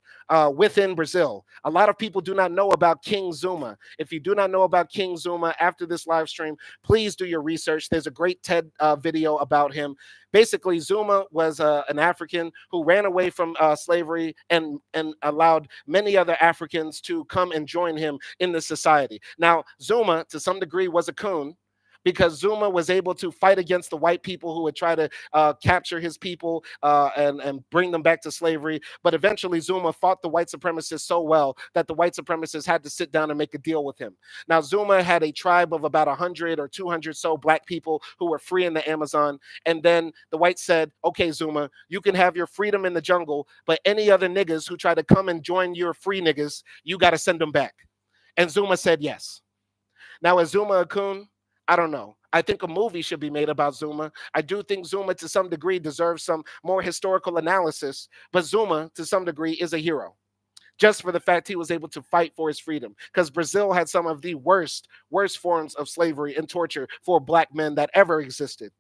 Within Brazil. A lot of people do not know about King Zuma. If you do not know about King Zuma after this live stream, please do your research. There's a great TED video about him. Basically, Zuma was an African who ran away from slavery and allowed many other Africans to come and join him in the society. Now, Zuma, to some degree, was a coon, because Zuma was able to fight against the white people who would try to capture his people and bring them back to slavery. But eventually, Zuma fought the white supremacists so well that the white supremacists had to sit down and make a deal with him. Now, Zuma had a tribe of about 100 or 200 so black people who were free in the Amazon. And then the whites said, okay, Zuma, you can have your freedom in the jungle, but any other niggas who try to come and join your free niggas, you got to send them back. And Zuma said yes. Now, is Zuma a coon? I don't know. I think a movie should be made about Zuma. I do think Zuma, to some degree, deserves some more historical analysis, but Zuma, to some degree, is a hero just for the fact he was able to fight for his freedom, because Brazil had some of the worst forms of slavery and torture for black men that ever existed.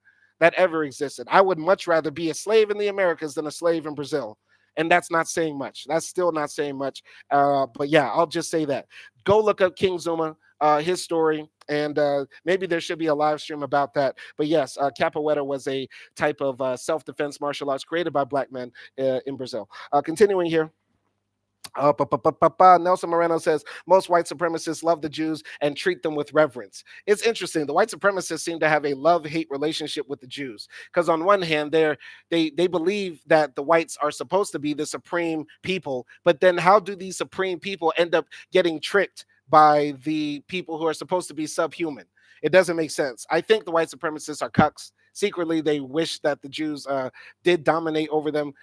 I would much rather be a slave in the Americas than a slave in Brazil. And that's not saying much. That's still not saying much. But yeah, I'll just say that. Go look up King Zuma, his story, and maybe there should be a live stream about that. But yes, capoeira was a type of self-defense martial arts created by black men in Brazil. Continuing here. Nelson Moreno says most white supremacists love the Jews and treat them with reverence. It's interesting. The white supremacists seem to have a love-hate relationship with the Jews because on one hand, they believe that the whites are supposed to be the supreme people, but then how do these supreme people end up getting tricked by the people who are supposed to be subhuman? It doesn't make sense. I think the white supremacists are cucks. Secretly, they wish that the Jews did dominate over them.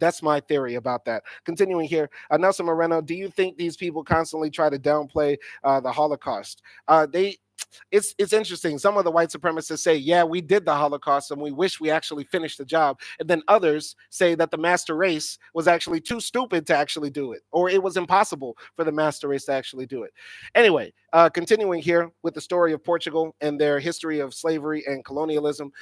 That's my theory about that. Continuing here, Nelson Moreno, do you think these people constantly try to downplay the Holocaust? They it's interesting. Some of the white supremacists say, yeah, we did the Holocaust and we wish we actually finished the job. And then others say that the master race was actually too stupid to actually do it, or it was impossible for the master race to actually do it. Anyway, continuing here with the story of Portugal and their history of slavery and colonialism,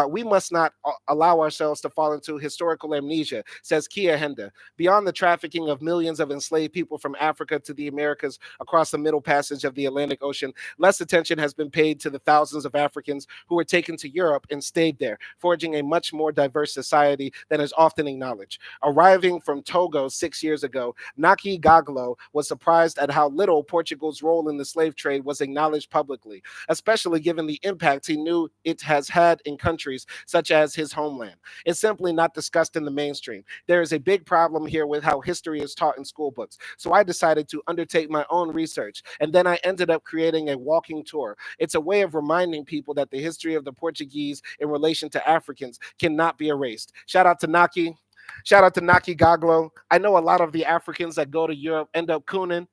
we must not allow ourselves to fall into historical amnesia, says Kia Henda. Beyond the trafficking of millions of enslaved people from Africa to the Americas across the middle passage of the Atlantic Ocean, less attention has been paid to the thousands of Africans who were taken to Europe and stayed there, forging a much more diverse society than is often acknowledged. Arriving from Togo 6 years ago, Naki Gaglo was surprised at how little Portugal's role in the slave trade was acknowledged publicly, especially given the impact he knew it has had in countries such as his homeland. It's simply not discussed in the mainstream. There is a big problem here with how history is taught in school books. So I decided to undertake my own research, and then I ended up creating a walking tour. It's a way of reminding people that the history of the Portuguese in relation to Africans cannot be erased. Shout out to Naki. Shout out to Naki Gaglo. I know a lot of the Africans that go to Europe end up cooning.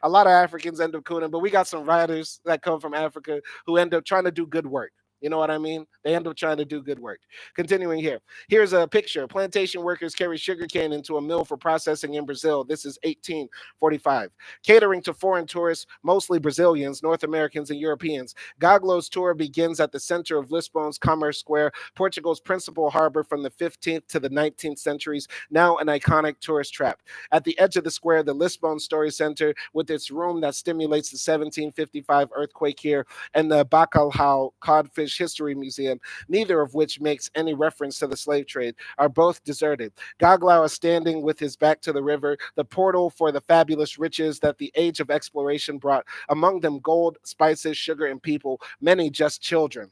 A lot of Africans end up cooning, but we got some writers that come from Africa who end up trying to do good work. You know what I mean? They end up trying to do good work. Continuing here. Here's a picture. Plantation workers carry sugarcane into a mill for processing in Brazil. This is 1845. Catering to foreign tourists, mostly Brazilians, North Americans, and Europeans, Gaglo's tour begins at the center of Lisbon's Commerce Square, Portugal's principal harbor from the 15th to the 19th centuries, now an iconic tourist trap. At the edge of the square, the Lisbon Story Center, with its room that stimulates the 1755 earthquake here, and the Bacalhau Codfish History Museum, neither of which makes any reference to the slave trade, are both deserted. Gaglau is standing with his back to the river, the portal for the fabulous riches that the age of exploration brought, among them gold, spices, sugar, and people, many just children.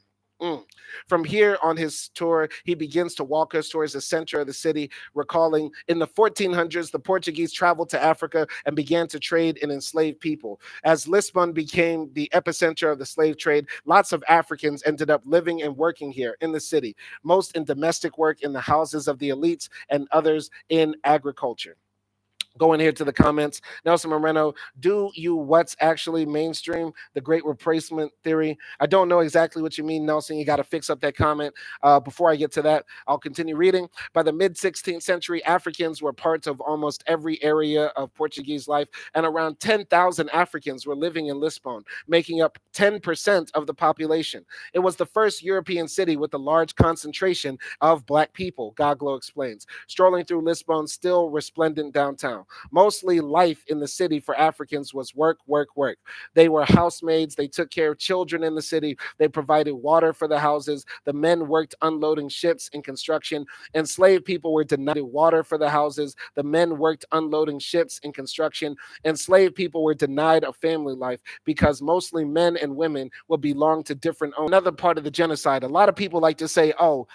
From here on his tour, he begins to walk us towards the center of the city, recalling in the 1400s, the Portuguese traveled to Africa and began to trade in enslaved people. As Lisbon became the epicenter of the slave trade, lots of Africans ended up living and working here in the city, most in domestic work in the houses of the elites and others in agriculture. Going here to the comments, Nelson Moreno, do you what's actually mainstream? The great replacement theory. I don't know exactly what you mean, Nelson. You got to fix up that comment. Before I get to that, I'll continue reading. By the mid 16th century, Africans were parts of almost every area of Portuguese life, and around 10,000 Africans were living in Lisbon, making up 10% of the population. It was the first European city with a large concentration of black people, Gaglo explains, strolling through Lisbon's still resplendent downtown. Mostly life in the city for Africans was work, work, work. They were housemaids. They took care of children in the city. They provided water for the houses. The men worked unloading ships in construction. Enslaved people were denied water for the houses. The men worked unloading ships in construction. Enslaved people were denied a family life because mostly men and women would belong to different owners. Another part of the genocide. A lot of people like to say, oh,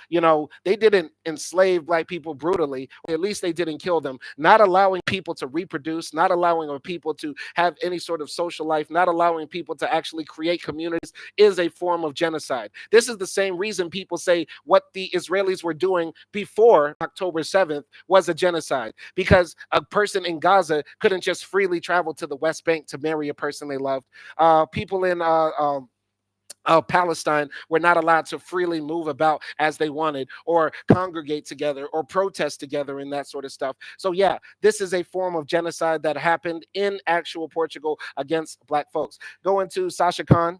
they didn't enslave black people brutally. At least they didn't kill them. Not allowing people to reproduce, not allowing people to have any sort of social life, not allowing people to actually create communities is a form of genocide. This is the same reason people say what the Israelis were doing before October 7th was a genocide, because a person in Gaza couldn't just freely travel to the West Bank to marry a person they loved. People in Palestine were not allowed to freely move about as they wanted, or congregate together, or protest together, and that sort of stuff. So yeah, this is a form of genocide that happened in actual Portugal against black folks. Going to Sasha Khan.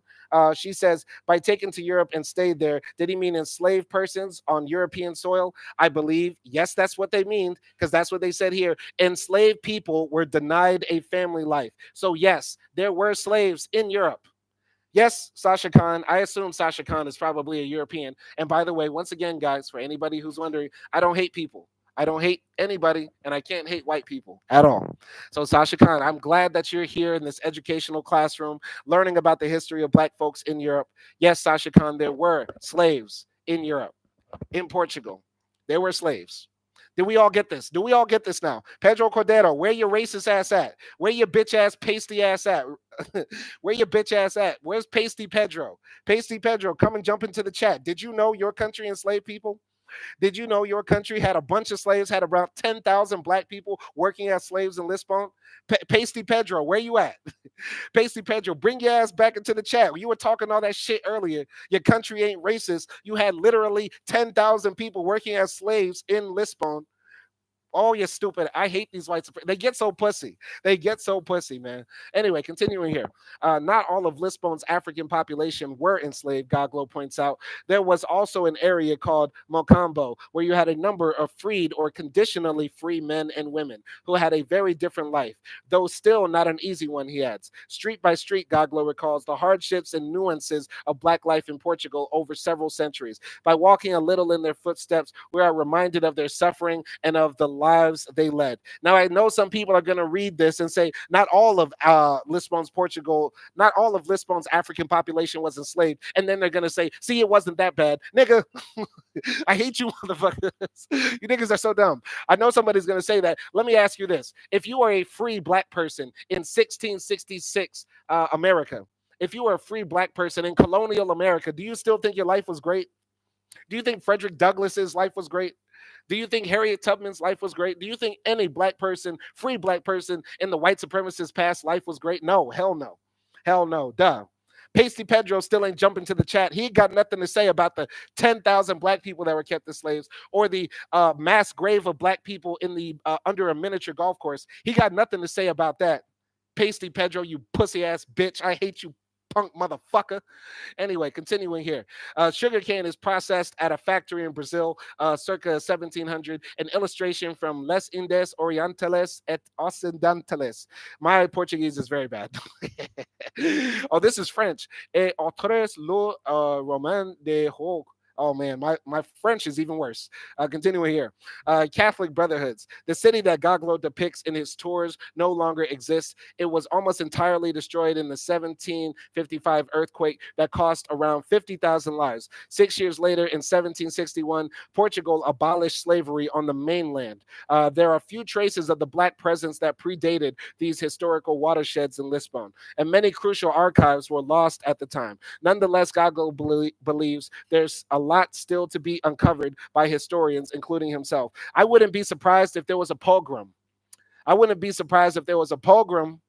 She says, by taken to Europe and stayed there, did he mean enslaved persons on European soil? I believe, yes, that's what they mean, because that's what they said here. Enslaved people were denied a family life. So, yes, there were slaves in Europe. Yes, Sasha Khan. I assume Sasha Khan is probably a European. And by the way, once again, guys, for anybody who's wondering, I don't hate people. I don't hate anybody, and I can't hate white people at all. So, Sasha Khan, I'm glad that you're here in this educational classroom learning about the history of black folks in Europe. Yes, Sasha Khan, there were slaves in Europe, in Portugal. There were slaves. Did we all get this? Do we all get this now? Pedro Cordero, where your racist ass at? Where your bitch ass pasty ass at? Where your bitch ass at? Where's Pasty Pedro? Pasty Pedro, come and jump into the chat. Did you know your country enslaved people? Did you know your country had a bunch of slaves, had around 10,000 black people working as slaves in Lisbon? Pasty Pedro, where you at? Pasty Pedro, bring your ass back into the chat. You were talking all that shit earlier. Your country ain't racist. You had literally 10,000 people working as slaves in Lisbon. Oh, you're stupid. I hate these whites. They get so pussy. They get so pussy, man. Anyway, continuing here. Not all of Lisbon's African population were enslaved, Goglo points out. There was also an area called Mocambo, where you had a number of freed or conditionally free men and women who had a very different life, though still not an easy one, he adds. Street by street, Goglo recalls the hardships and nuances of black life in Portugal over several centuries. By walking a little in their footsteps, we are reminded of their suffering and of the lives they led. Now, I know some people are going to read this and say, not all of Lisbon's Portugal, not all of Lisbon's African population was enslaved. And then they're going to say, see, it wasn't that bad. Nigga, I hate you motherfuckers. You niggas are so dumb. I know somebody's going to say that. Let me ask you this. If you are a free black person in 1666 America, if you were a free black person in colonial America, do you still think your life was great? Do you think Frederick Douglass's life was great? Do you think Harriet Tubman's life was great? Do you think any black person, free black person in the white supremacist past life was great? No, hell no. Hell no. Duh. Pasty Pedro still ain't jumping to the chat. He got nothing to say about the 10,000 black people that were kept as slaves or the mass grave of black people in the under a miniature golf course. He got nothing to say about that. Pasty Pedro, you pussy ass bitch. I hate you, punk motherfucker. Anyway, continuing here. Sugarcane is processed at a factory in Brazil circa 1700. An illustration from Les Indes Orientales et Occidentales. My Portuguese is very bad. Oh, this is French. Et autres le roman de Hogue. Oh man, my French is even worse. Continuing here. Catholic Brotherhoods. The city that Goglo depicts in his tours no longer exists. It was almost entirely destroyed in the 1755 earthquake that cost around 50,000 lives. 6 years later, in 1761, Portugal abolished slavery on the mainland. There are few traces of the black presence that predated these historical watersheds in Lisbon, and many crucial archives were lost at the time. Nonetheless, Goglo believes there's a lot still to be uncovered by historians, including himself. I wouldn't be surprised if there was a pogrom. I wouldn't be surprised if there was a pogrom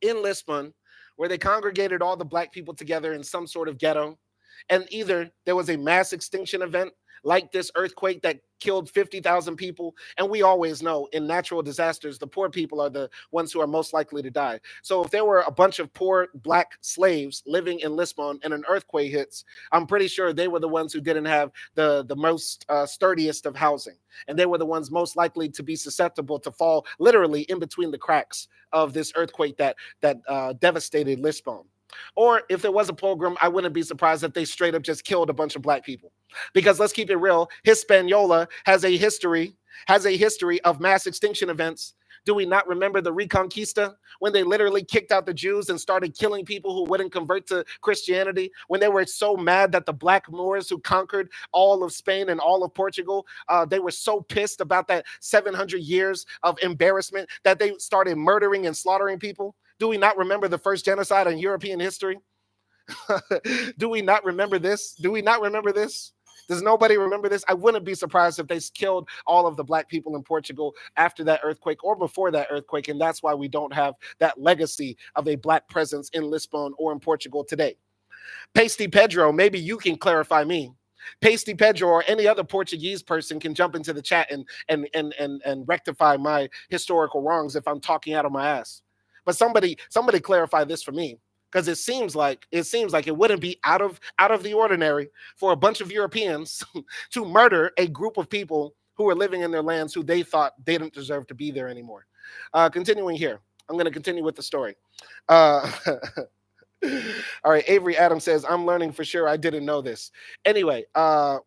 in Lisbon where they congregated all the black people together in some sort of ghetto. And either there was a mass extinction event like this earthquake that killed 50,000 people. And we always know in natural disasters, the poor people are the ones who are most likely to die. So if there were a bunch of poor black slaves living in Lisbon and an earthquake hits, I'm pretty sure they were the ones who didn't have the most sturdiest of housing. And they were the ones most likely to be susceptible to fall literally in between the cracks of this earthquake that devastated Lisbon. Or if there was a pogrom, I wouldn't be surprised if they straight up just killed a bunch of black people. Because let's keep it real, Hispaniola has a history of mass extinction events. Do we not remember the Reconquista when they literally kicked out the Jews and started killing people who wouldn't convert to Christianity? When they were so mad that the black Moors who conquered all of Spain and all of Portugal, they were so pissed about that 700 years of embarrassment that they started murdering and slaughtering people? Do we not remember the first genocide in European history? Do we not remember this? Do we not remember this? Does nobody remember this? I wouldn't be surprised if they killed all of the black people in Portugal after that earthquake or before that earthquake, and that's why we don't have that legacy of a black presence in Lisbon or in Portugal today. Pasty Pedro, maybe you can clarify me. Pasty Pedro or any other Portuguese person can jump into the chat and rectify my historical wrongs if I'm talking out of my ass. But somebody clarify this for me. because it seems like it wouldn't be out of the ordinary for a bunch of Europeans to murder a group of people who were living in their lands who they thought they didn't deserve to be there anymore. Continuing here, I'm going to continue with the story. Uh, All right, Avery Adams says, I'm learning for sure. I didn't know this. Anyway,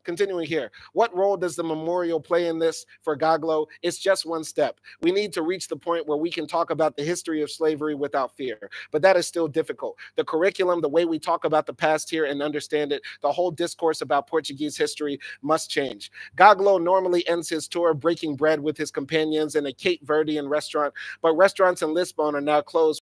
continuing here. What role does the memorial play in this for Gaglo? It's just one step. We need to reach the point where we can talk about the history of slavery without fear, but that is still difficult. The curriculum, the way we talk about the past here and understand it, the whole discourse about Portuguese history must change. Gaglo normally ends his tour breaking bread with his companions in a Cape Verdean restaurant, but restaurants in Lisbon are now closed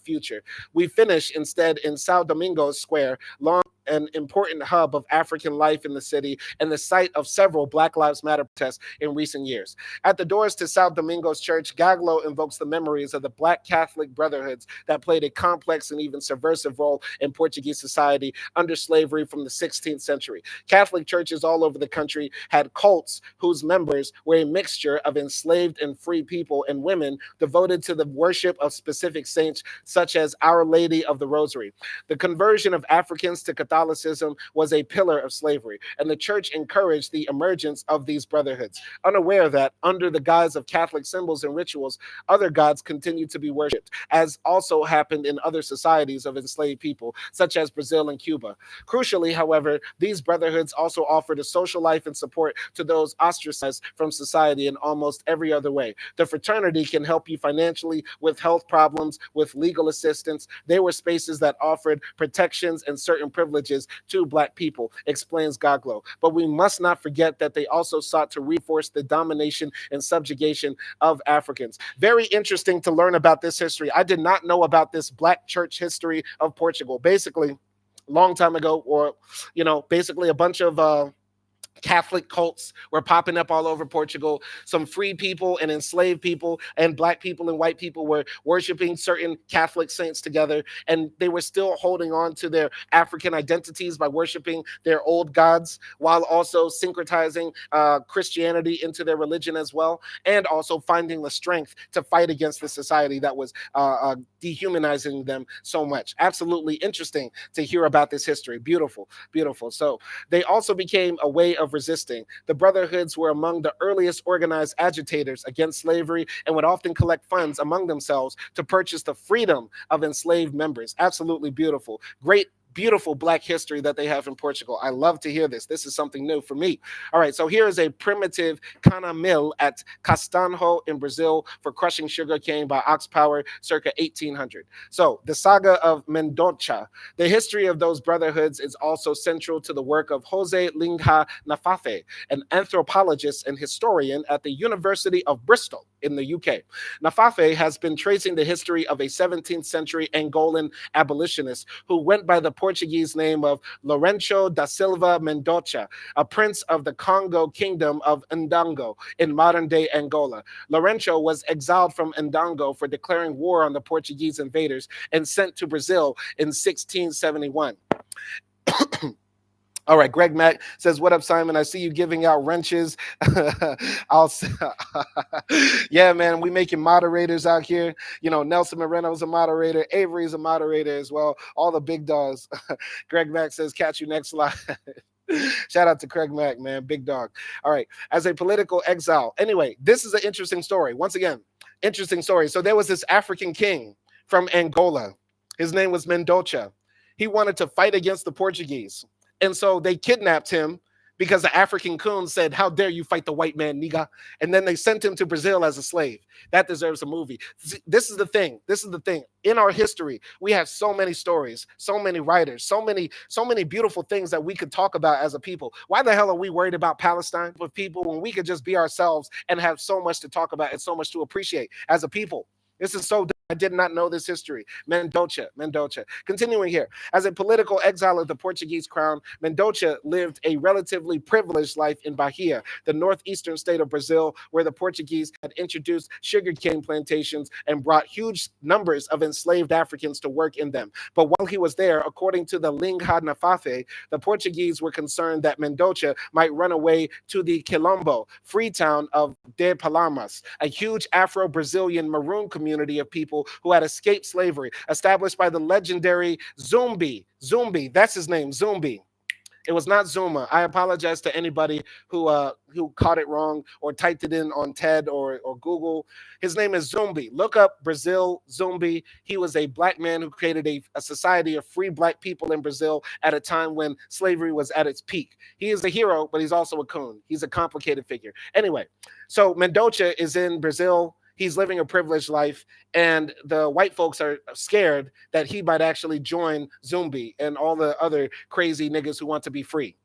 future. We finish instead in Sao Domingos Square, long an important hub of African life in the city and the site of several Black Lives Matter protests in recent years. At the doors to Sao Domingos Church, Gaglo invokes the memories of the Black Catholic brotherhoods that played a complex and even subversive role in Portuguese society under slavery from the 16th century. Catholic churches all over the country had cults whose members were a mixture of enslaved and free people and women devoted to the worship of specific saints such as Our Lady of the Rosary. The conversion of Africans to Catholicism was a pillar of slavery, and the church encouraged the emergence of these brotherhoods, unaware that, under the guise of Catholic symbols and rituals, other gods continued to be worshipped, as also happened in other societies of enslaved people, such as Brazil and Cuba. Crucially, however, these brotherhoods also offered a social life and support to those ostracized from society in almost every other way. The fraternity can help you financially with health problems, with legal assistance. They were spaces that offered protections and certain privileges to Black people, explains Gaglo. But we must not forget that they also sought to reinforce the domination and subjugation of Africans. Very interesting to learn about this history. I did not know about this Black church history of Portugal. Basically, a long time ago, or, basically a bunch of Catholic cults were popping up all over Portugal. Some free people and enslaved people and Black people and white people were worshiping certain Catholic saints together, and they were still holding on to their African identities by worshiping their old gods while also syncretizing Christianity into their religion as well, and also finding the strength to fight against the society that was dehumanizing them so much. Absolutely interesting to hear about this history. Beautiful, beautiful. So they also became a way of resisting. The brotherhoods were among the earliest organized agitators against slavery and would often collect funds among themselves to purchase the freedom of enslaved members. Absolutely beautiful. Great, beautiful Black history that they have in Portugal. I love to hear this. This is something new for me. All right, so here is a primitive cana mill at Castanho in Brazil for crushing sugarcane by ox power circa 1800. So the saga of Mendonça. The history of those brotherhoods is also central to the work of Jose Linha Nafafe, an anthropologist and historian at the University of Bristol in the UK. Nafafe has been tracing the history of a 17th century Angolan abolitionist who went by the Portuguese name of Lourenço da Silva Mendonça, a prince of the Congo kingdom of Ndango in modern-day Angola. Lourenço was exiled from Ndango for declaring war on the Portuguese invaders and sent to Brazil in 1671. All right, Greg Mack says, "What up, Simon? I see you giving out wrenches." I'll, yeah, man, we making moderators out here. Nelson Moreno's a moderator, Avery's a moderator as well. All the big dogs. Greg Mack says, "Catch you next live." Shout out to Craig Mack, man, big dog. All right, as a political exile. Anyway, this is an interesting story. Once again, interesting story. So there was this African king from Angola. His name was Mendonça. He wanted to fight against the Portuguese. And so they kidnapped him because the African coon said, "How dare you fight the white man, nigga?" And then they sent him to Brazil as a slave. That deserves a movie. This is the thing. This is the thing. In our history, we have so many stories, so many writers, so many beautiful things that we could talk about as a people. Why the hell are we worried about Palestine with people when we could just be ourselves and have so much to talk about and so much to appreciate as a people? This is so. I did not know this history. Mendonça. Continuing here. As a political exile of the Portuguese crown, Mendonça lived a relatively privileged life in Bahia, the northeastern state of Brazil, where the Portuguese had introduced sugarcane plantations and brought huge numbers of enslaved Africans to work in them. But while he was there, according to the Linha Nafafe, the Portuguese were concerned that Mendonça might run away to the Quilombo, free town of De Palamas, a huge Afro-Brazilian maroon community of people Portugal who had escaped slavery, established by the legendary Zumbi. Zumbi, that's his name, Zumbi. It was not Zuma. I apologize to anybody who caught it wrong or typed it in on TED or Google. His name is Zumbi. Look up Brazil Zumbi. He was a black man who created a society of free black people in Brazil at a time when slavery was at its peak. He is a hero, but he's also a coon. He's a complicated figure. Anyway, so Mendoza is in Brazil. He's living a privileged life, and the white folks are scared that he might actually join Zumbi and all the other crazy niggas who want to be free,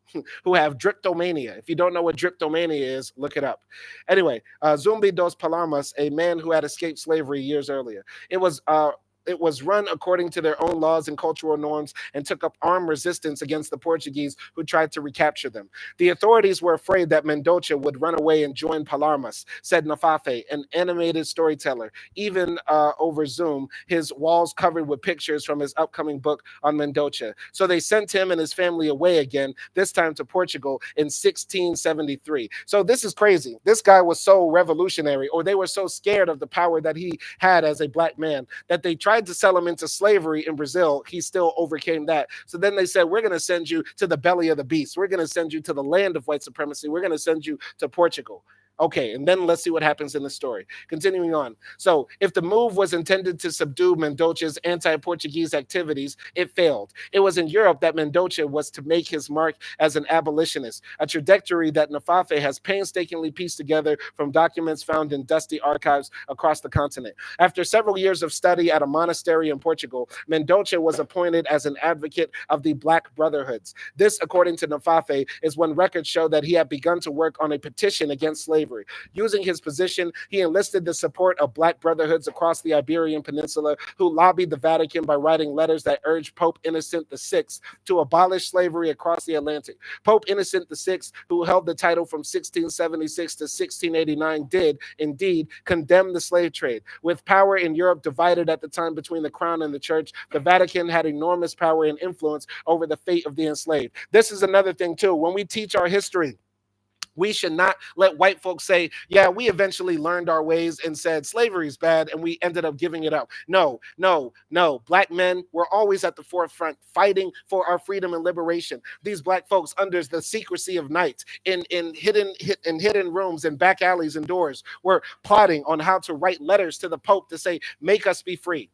who have dryptomania. If you don't know what dryptomania is, look it up. Anyway, Zumbi dos Palmas, a man who had escaped slavery years earlier. It was run according to their own laws and cultural norms and took up armed resistance against the Portuguese who tried to recapture them. The authorities were afraid that Mendoza would run away and join Palermas, said Nafafe, an animated storyteller. Even over Zoom, his walls covered with pictures from his upcoming book on Mendoza. So they sent him and his family away again, this time to Portugal in 1673. So this is crazy. This guy was so revolutionary, or they were so scared of the power that he had as a black man, that they tried to sell him into slavery in Brazil. He still overcame that. So then they said, we're going to send you to the belly of the beast. We're going to send you to the land of white supremacy. We're going to send you to Portugal. Okay, and then let's see what happens in the story. Continuing on. So, if the move was intended to subdue Mendoza's anti-Portuguese activities, it failed. It was in Europe that Mendoza was to make his mark as an abolitionist, a trajectory that Nafafe has painstakingly pieced together from documents found in dusty archives across the continent. After several years of study at a monastery in Portugal, Mendoza was appointed as an advocate of the Black Brotherhoods. This, according to Nafafe, is when records show that he had begun to work on a petition against slavery. Using his position, he enlisted the support of Black brotherhoods across the Iberian Peninsula who lobbied the Vatican by writing letters that urged Pope Innocent VI to abolish slavery across the Atlantic. Pope Innocent VI, who held the title from 1676 to 1689, did indeed condemn the slave trade. With power in Europe divided at the time between the crown and the church, the Vatican had enormous power and influence over the fate of the enslaved. This is another thing too. When we teach our history, we should not let white folks say, yeah, we eventually learned our ways and said slavery is bad and we ended up giving it up. No, no, no. Black men were always at the forefront fighting for our freedom and liberation. These black folks, under the secrecy of night, in hidden rooms and back alleys and doors, were plotting on how to write letters to the Pope to say, make us be free.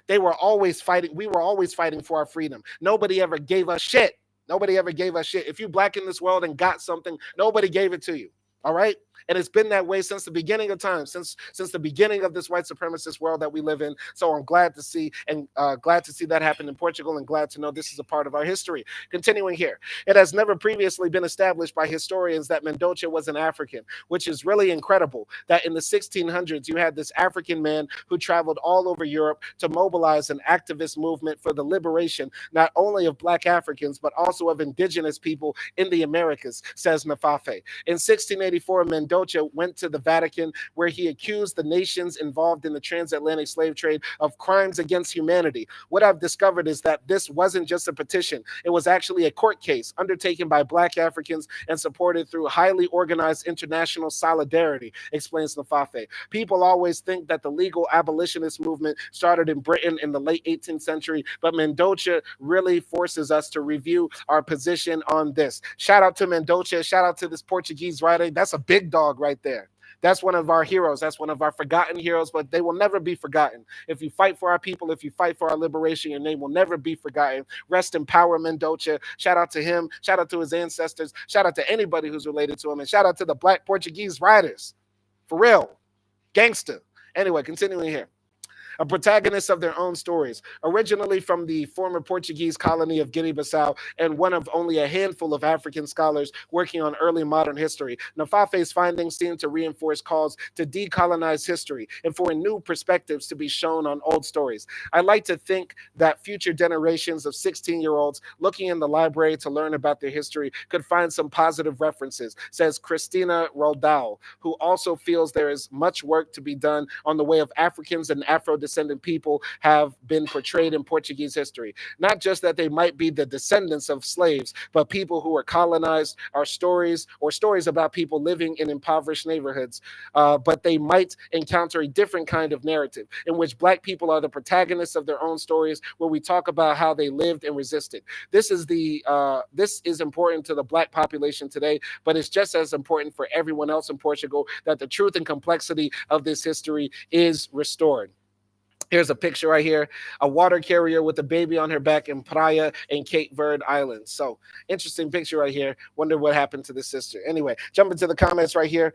They were always fighting. We were always fighting for our freedom. Nobody ever gave us shit. Nobody ever gave us shit. If you black in this world and got something, nobody gave it to you. All right? And it's been that way since the beginning of time, since the beginning of this white supremacist world that we live in. So I'm glad to see that happen in Portugal, and glad to know this is a part of our history. Continuing here, it has never previously been established by historians that Mendoza was an African, which is really incredible that in the 1600s you had this African man who traveled all over Europe to mobilize an activist movement for the liberation not only of black Africans but also of indigenous people in the Americas, says Nafafe. In 1684, Mendoza went to the Vatican, where he accused the nations involved in the transatlantic slave trade of crimes against humanity. What I've discovered is that this wasn't just a petition. It was actually a court case undertaken by black Africans and supported through highly organized international solidarity, explains Nafafe. People always think that the legal abolitionist movement started in Britain in the late 18th century, but Mendoza really forces us to review our position on this. Shout out to Mendoza. Shout out to this Portuguese writer. That's a big dog right there. That's one of our heroes. That's one of our forgotten heroes, but they will never be forgotten. If you fight for our people, if you fight for our liberation, your name will never be forgotten. Rest in power, Mendoza. Shout out to him. Shout out to his ancestors. Shout out to anybody who's related to him. And shout out to the black Portuguese writers. For real. Gangster. Anyway, continuing here. A protagonist of their own stories, originally from the former Portuguese colony of Guinea-Bissau and one of only a handful of African scholars working on early modern history. Nafafe's findings seem to reinforce calls to decolonize history and for new perspectives to be shown on old stories. I like to think that future generations of 16-year-olds looking in the library to learn about their history could find some positive references, says Christina Roldao, who also feels there is much work to be done on the way of Africans and Afro-descendants descendant people have been portrayed in Portuguese history. Not just that they might be the descendants of slaves, but people who were colonized are stories or stories about people living in impoverished neighborhoods. But they might encounter a different kind of narrative in which Black people are the protagonists of their own stories, where we talk about how they lived and resisted. This is important to the Black population today, but it's just as important for everyone else in Portugal that the truth and complexity of this history is restored. Here's a picture right here, a water carrier with a baby on her back in Praia and Cape Verde Islands. So interesting picture right here. Wonder what happened to the sister. Anyway, jump into the comments right here.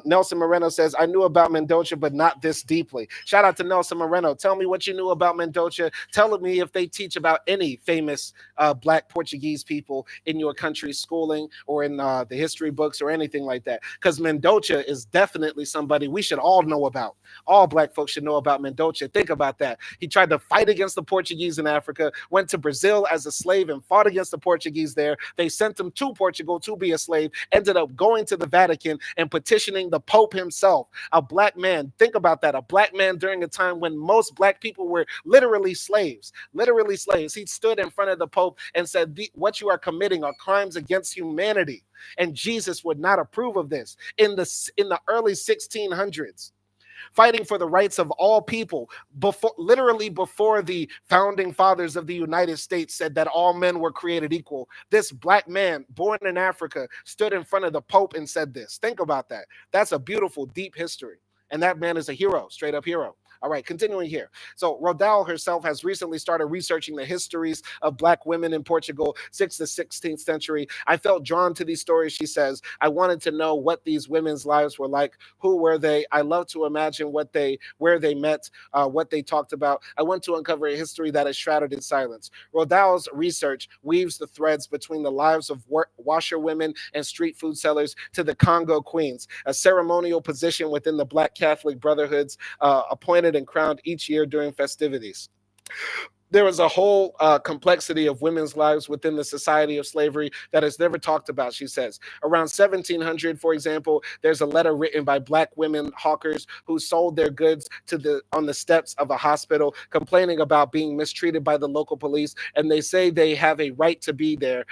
Nelson Moreno says, I knew about Mendoza, but not this deeply. Shout out to Nelson Moreno. Tell me what you knew about Mendoza. Tell me if they teach about any famous Black Portuguese people in your country's schooling or in the history books or anything like that. Because Mendoza is definitely somebody we should all know about. All Black folks should know about Mendoza. Think about that. He tried to fight against the Portuguese in Africa, went to Brazil as a slave and fought against the Portuguese there. They sent him to Portugal to be a slave, ended up going to the Vatican and petitioning the Pope himself, a Black man. Think about that. A Black man during a time when most Black people were literally slaves, literally slaves. He stood in front of the Pope and said, what you are committing are crimes against humanity. And Jesus would not approve of this in the early 1600s, fighting for the rights of all people, literally before the founding fathers of the United States said that all men were created equal. This Black man born in Africa stood in front of the Pope and said this. Think about that. That's a beautiful, deep history. And that man is a hero, straight up hero. All right, continuing here. So Rodal herself has recently started researching the histories of Black women in Portugal, 6th to 16th century. I felt drawn to these stories, she says. I wanted to know what these women's lives were like. Who were they? I love to imagine where they met, what they talked about. I want to uncover a history that is shrouded in silence. Rodal's research weaves the threads between the lives of washerwomen and street food sellers to the Congo queens, a ceremonial position within the Black Catholic brotherhoods appointed and crowned each year during festivities. There is a whole complexity of women's lives within the society of slavery that is never talked about, she says. Around 1700, for example, there's a letter written by Black women hawkers who sold their goods on the steps of a hospital, complaining about being mistreated by the local police. And they say they have a right to be there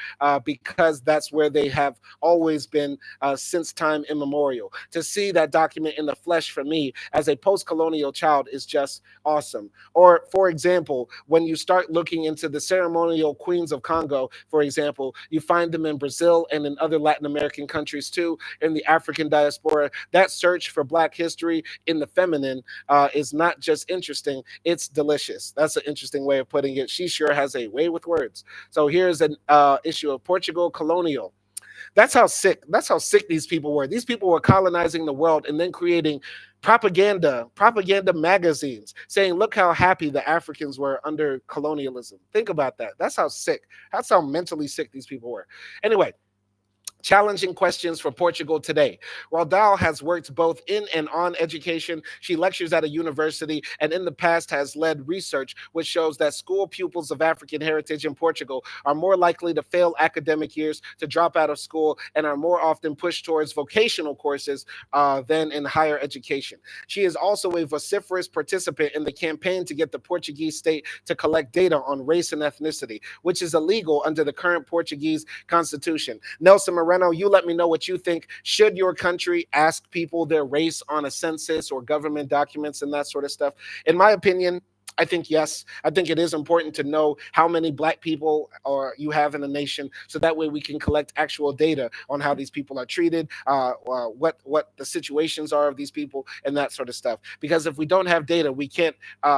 because that's where they have always been since time immemorial. To see that document in the flesh for me as a post-colonial child is just awesome. Or, for example, when you start looking into the ceremonial queens of Congo, for example, you find them in Brazil and in other Latin American countries too, in the African diaspora. That search for Black history in the feminine is not just interesting, it's delicious. That's an interesting way of putting it. She sure has a way with words. So here's an issue of Portugal Colonial. That's how sick these people were. These people were colonizing the world and then creating propaganda magazines saying, look how happy the Africans were under colonialism. Think about that. That's how mentally sick these people were. Anyway, challenging questions for Portugal today. Rodal has worked both in and on education. She lectures at a university and in the past has led research which shows that school pupils of African heritage in Portugal are more likely to fail academic years, to drop out of school, and are more often pushed towards vocational courses than in higher education. She is also a vociferous participant in the campaign to get the Portuguese state to collect data on race and ethnicity, which is illegal under the current Portuguese constitution. Nelson Moreno, you let me know what you think. Should your country ask people their race on a census or government documents and that sort of stuff? In my opinion, I think yes. I think it is important to know how many Black people you have in the nation, so that way we can collect actual data on how these people are treated, what the situations are of these people, and that sort of stuff. Because if we don't have data, we can't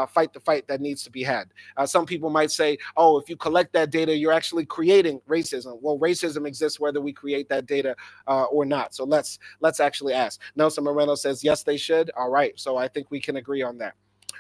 fight the fight that needs to be had. Some people might say, "Oh, if you collect that data, you're actually creating racism." Well, racism exists whether we create that data or not. So let's actually ask. Nelson Moreno says yes, they should. All right. So I think we can agree on that.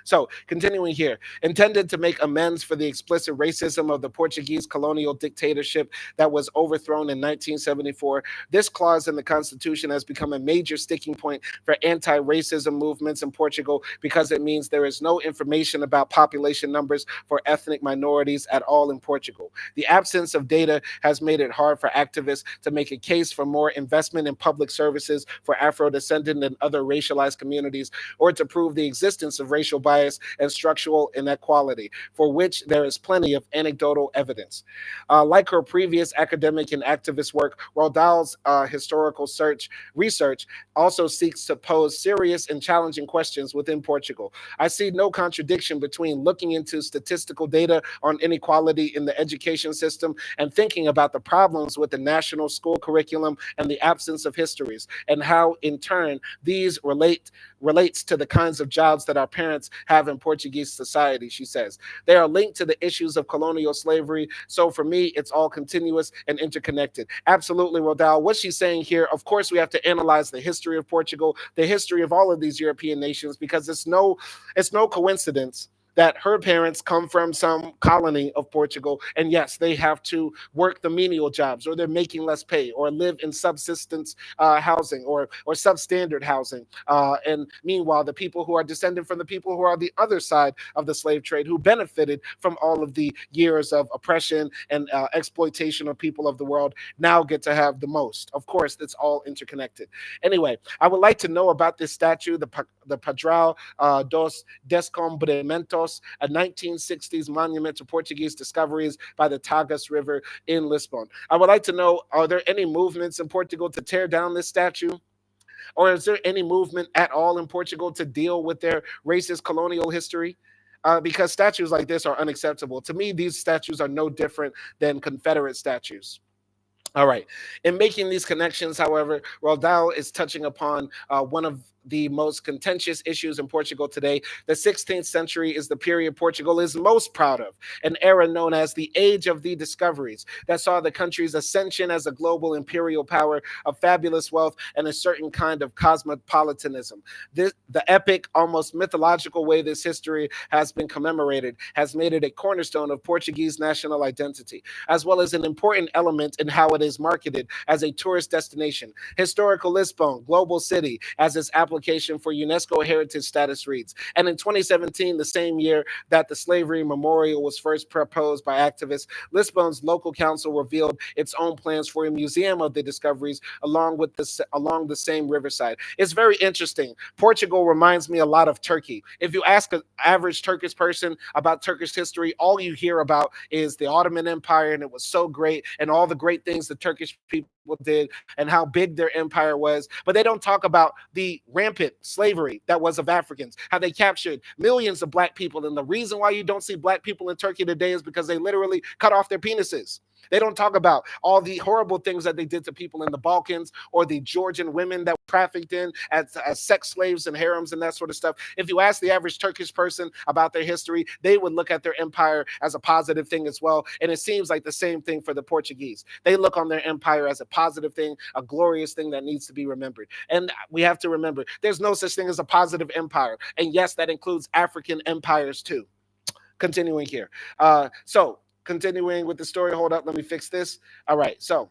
So, continuing here, intended to make amends for the explicit racism of the Portuguese colonial dictatorship that was overthrown in 1974, this clause in the Constitution has become a major sticking point for anti-racism movements in Portugal because it means there is no information about population numbers for ethnic minorities at all in Portugal. The absence of data has made it hard for activists to make a case for more investment in public services for Afro-descendant and other racialized communities, or to prove the existence of racial bias and structural inequality, for which there is plenty of anecdotal evidence. Like her previous academic and activist work, Rodal's historical research also seeks to pose serious and challenging questions within Portugal. I see no contradiction between looking into statistical data on inequality in the education system and thinking about the problems with the national school curriculum and the absence of histories, and how in turn these relates to the kinds of jobs that our parents have in Portuguese society, she says. They are linked to the issues of colonial slavery. So for me, it's all continuous and interconnected. Absolutely, Rodal. What she's saying here, of course, we have to analyze the history of Portugal, the history of all of these European nations, because it's no coincidence that her parents come from some colony of Portugal. And yes, they have to work the menial jobs, or they're making less pay, or live in subsistence housing, or substandard housing. And meanwhile, the people who are descended from the people who are on the other side of the slave trade, who benefited from all of the years of oppression and exploitation of people of the world, now get to have the most. Of course, it's all interconnected. Anyway, I would like to know about this statue, the Padrão dos Descobrimentos, a 1960s monument to Portuguese discoveries by the Tagus River in Lisbon. I would like to know, are there any movements in Portugal to tear down this statue? Or is there any movement at all in Portugal to deal with their racist colonial history? Because statues like this are unacceptable. To me, these statues are no different than Confederate statues. All right. In making these connections, however, Rodal is touching upon one of the most contentious issues in Portugal today. The 16th century is the period Portugal is most proud of, an era known as the Age of the Discoveries that saw the country's ascension as a global imperial power of fabulous wealth and a certain kind of cosmopolitanism. The epic, almost mythological way this history has been commemorated has made it a cornerstone of Portuguese national identity, as well as an important element in how it is marketed as a tourist destination. Historical Lisbon, global city, as its application for UNESCO heritage status reads. And in 2017, the same year that the slavery memorial was first proposed by activists, Lisbon's local council revealed its own plans for a museum of the discoveries along the same riverside. It's very interesting. Portugal reminds me a lot of Turkey. If you ask an average Turkish person about Turkish history, all you hear about is the Ottoman Empire, and it was so great, and all the great things the Turkish people did, and how big their empire was. But they don't talk about the rampant slavery that was of Africans, how they captured millions of black people. And the reason why you don't see black people in Turkey today is because they literally cut off their penises. They don't talk about all the horrible things that they did to people in the Balkans, or the Georgian women that were trafficked in as sex slaves and harems and that sort of stuff. If you ask the average Turkish person about their history, they would look at their empire as a positive thing as well. And it seems like the same thing for the Portuguese. They look on their empire as a positive thing, a glorious thing that needs to be remembered. And we have to remember, there's no such thing as a positive empire. And yes, that includes African empires too. Continuing here. Continuing with the story. Hold up, let me fix this. All right, so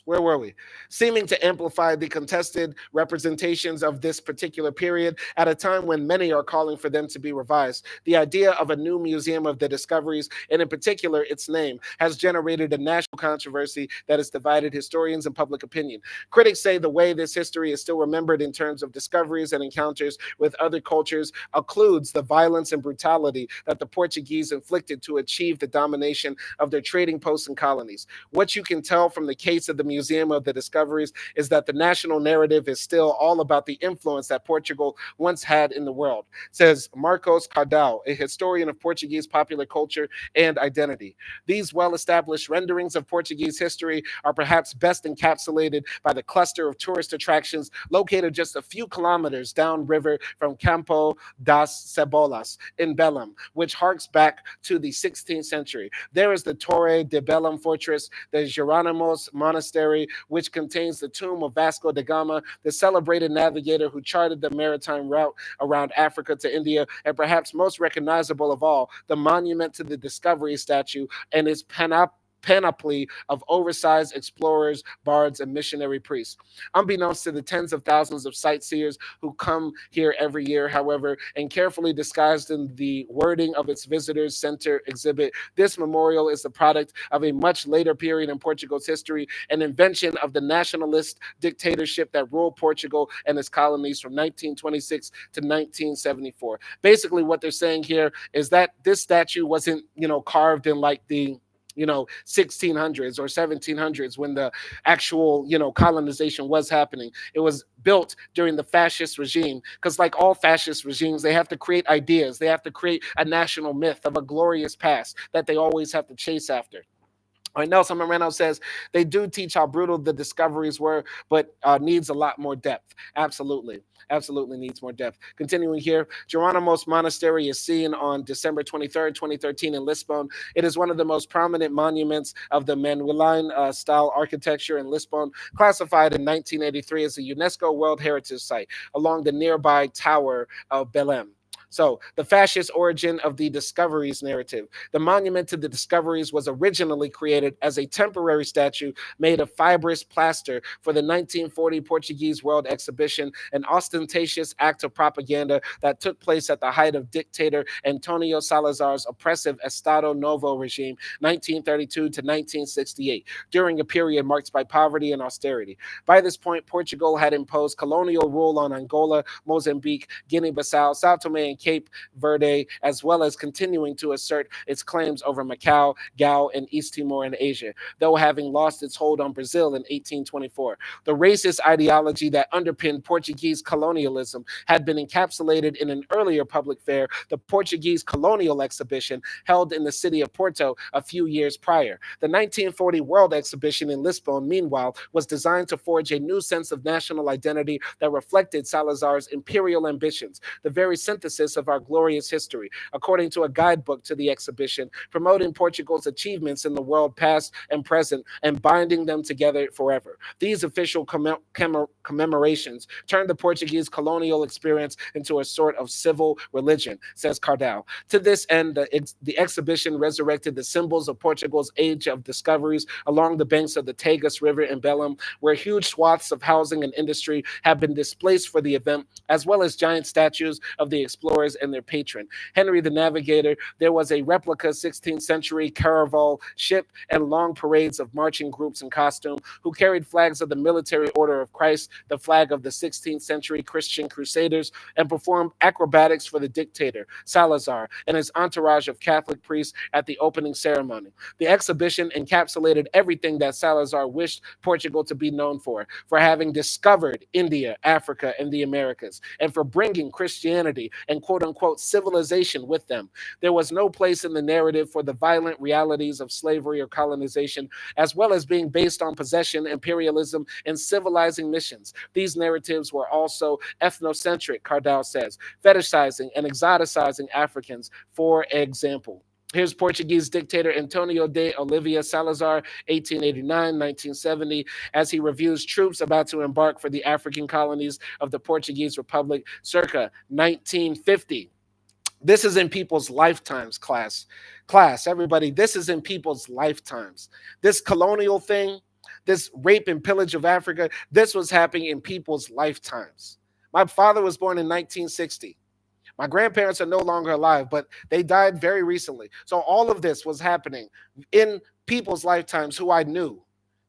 where were we? Seeming to amplify the contested representations of this particular period at a time when many are calling for them to be revised. The idea of a new museum of the discoveries, and in particular its name, has generated a national controversy that has divided historians and public opinion. Critics say the way this history is still remembered in terms of discoveries and encounters with other cultures occludes the violence and brutality that the Portuguese inflicted to achieve the domination of their trading posts and colonies. What you can tell from the case of the Museum of the Discoveries is that the national narrative is still all about the influence that Portugal once had in the world, says Marcos Cardal, a historian of Portuguese popular culture and identity. These well-established renderings of Portuguese history are perhaps best encapsulated by the cluster of tourist attractions located just a few kilometers downriver from Campo das Cebolas in Belém, which harks back to the 16th century. There is the Torre de Belém fortress, the Jerónimos Monastery, which contains the tomb of Vasco da Gama, the celebrated navigator who charted the maritime route around Africa to India, and perhaps most recognizable of all, the monument to the Discovery statue and its panoply of oversized explorers, bards, and missionary priests. Unbeknownst to the tens of thousands of sightseers who come here every year, however, and carefully disguised in the wording of its visitors center exhibit, this memorial is the product of a much later period in Portugal's history, an invention of the nationalist dictatorship that ruled Portugal and its colonies from 1926 to 1974. Basically, what they're saying here is that this statue wasn't, carved in like the 1600s or 1700s when the actual colonization was happening. It was built during the fascist regime, because like all fascist regimes, they have to create ideas, they have to create a national myth of a glorious past that they always have to chase after. All right, Nelson Moreno says they do teach how brutal the discoveries were, but needs a lot more depth. Absolutely. Absolutely needs more depth. Continuing here, Geronimo's Monastery is seen on December 23rd, 2013 in Lisbon. It is one of the most prominent monuments of the Manueline style architecture in Lisbon, classified in 1983 as a UNESCO World Heritage Site along the nearby Tower of Belém. So, the fascist origin of the discoveries narrative. The monument to the discoveries was originally created as a temporary statue made of fibrous plaster for the 1940 Portuguese World Exhibition, an ostentatious act of propaganda that took place at the height of dictator Antonio Salazar's oppressive Estado Novo regime, 1932 to 1968, during a period marked by poverty and austerity. By this point, Portugal had imposed colonial rule on Angola, Mozambique, Guinea-Bissau, Sao Tome and Cape Verde, as well as continuing to assert its claims over Macau, Gao, and East Timor in Asia, though having lost its hold on Brazil in 1824. The racist ideology that underpinned Portuguese colonialism had been encapsulated in an earlier public fair, the Portuguese Colonial Exhibition, held in the city of Porto a few years prior. The 1940 World Exhibition in Lisbon, meanwhile, was designed to forge a new sense of national identity that reflected Salazar's imperial ambitions, the very synthesis of our glorious history, according to a guidebook to the exhibition, promoting Portugal's achievements in the world past and present and binding them together forever. These official commemorations turned the Portuguese colonial experience into a sort of civil religion, says Cardal. To this end, the exhibition resurrected the symbols of Portugal's age of discoveries along the banks of the Tagus River in Belém, where huge swaths of housing and industry have been displaced for the event, as well as giant statues of the explorers and their patron, Henry the Navigator. There was a replica 16th century caravel ship and long parades of marching groups in costume who carried flags of the Military Order of Christ, the flag of the 16th century Christian Crusaders, and performed acrobatics for the dictator, Salazar, and his entourage of Catholic priests at the opening ceremony. The exhibition encapsulated everything that Salazar wished Portugal to be known for having discovered India, Africa, and the Americas, and for bringing Christianity and quote-unquote civilization with them. There was no place in the narrative for the violent realities of slavery or colonization, as well as being based on possession, imperialism, and civilizing missions. These narratives were also ethnocentric, Cardal says, fetishizing and exoticizing Africans, for example. Here's Portuguese dictator Antonio de Oliveira Salazar, 1889-1970, as he reviews troops about to embark for the African colonies of the Portuguese Republic circa 1950. This is in people's lifetimes, class. Everybody, this is in people's lifetimes. This colonial thing, this rape and pillage of Africa, this was happening in people's lifetimes. My father was born in 1960. My grandparents are no longer alive, but they died very recently. So all of this was happening in people's lifetimes who I knew.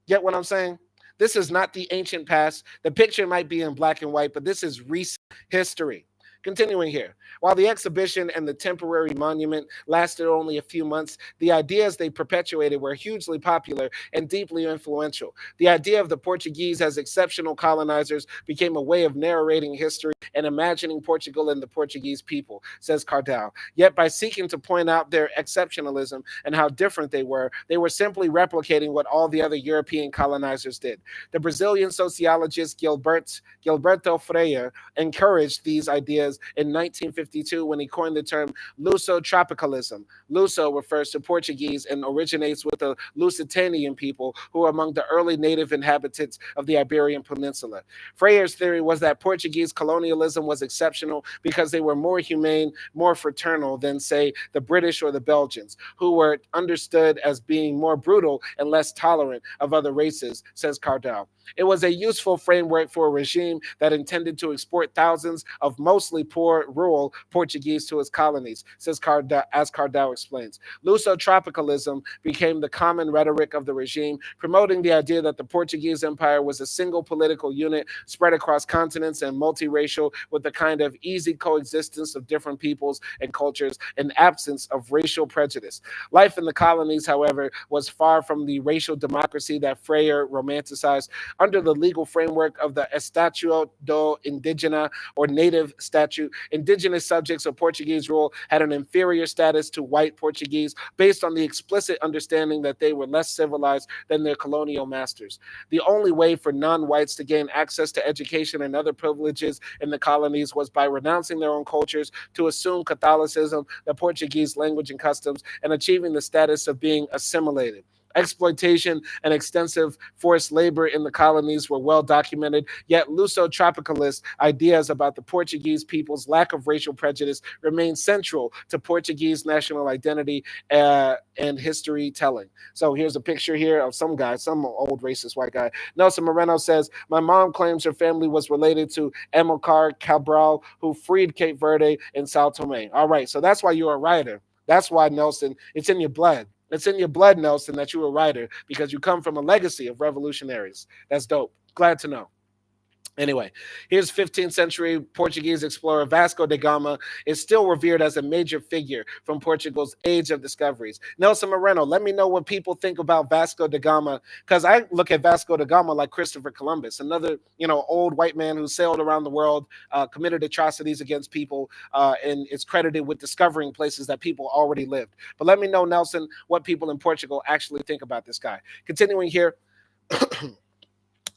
Get what I'm saying? This is not the ancient past. The picture might be in black and white, but this is recent history. Continuing here, while the exhibition and the temporary monument lasted only a few months, the ideas they perpetuated were hugely popular and deeply influential. The idea of the Portuguese as exceptional colonizers became a way of narrating history and imagining Portugal and the Portuguese people, says Cardal. Yet by seeking to point out their exceptionalism and how different they were simply replicating what all the other European colonizers did. The Brazilian sociologist Gilberto Freire encouraged these ideas Americas in 1952 when he coined the term Luso-tropicalism. Luso refers to Portuguese and originates with the Lusitanian people who were among the early native inhabitants of the Iberian Peninsula. Freire's theory was that Portuguese colonialism was exceptional because they were more humane, more fraternal than, say, the British or the Belgians, who were understood as being more brutal and less tolerant of other races, says Cardell. It was a useful framework for a regime that intended to export thousands of mostly poor rural Portuguese to its colonies, says Cardell, as Cardell explains. Luso-tropicalism became the common rhetoric of the regime, promoting the idea that the Portuguese Empire was a single political unit spread across continents and multiracial, with a kind of easy coexistence of different peoples and cultures and absence of racial prejudice. Life in the colonies, however, was far from the racial democracy that Freire romanticized. Under the legal framework of the Estatuto do Indígena, or native statute, indigenous subjects of Portuguese rule had an inferior status to white Portuguese based on the explicit understanding that they were less civilized than their colonial masters. The only way for non-whites to gain access to education and other privileges in the colonies was by renouncing their own cultures to assume Catholicism, the Portuguese language and customs, and achieving the status of being assimilated. Exploitation and extensive forced labor in the colonies were well documented, yet Luso-tropicalist ideas about the Portuguese people's lack of racial prejudice remain central to Portuguese national identity and history telling. So here's a picture here of some guy, some old racist white guy. Nelson Moreno says, my mom claims her family was related to Amilcar Cabral, who freed Cape Verde and Sao Tome. All right, so that's why you're a writer. That's why, Nelson, it's in your blood. It's in your blood, Nelson, that you're a writer because you come from a legacy of revolutionaries. That's dope. Glad to know. Anyway, here's 15th century Portuguese explorer Vasco da Gama is still revered as a major figure from Portugal's age of discoveries. Nelson Moreno, let me know what people think about Vasco da Gama, because I look at Vasco da Gama like Christopher Columbus, another old white man who sailed around the world, committed atrocities against people, and is credited with discovering places that people already lived. But let me know, Nelson, what people in Portugal actually think about this guy. Continuing here.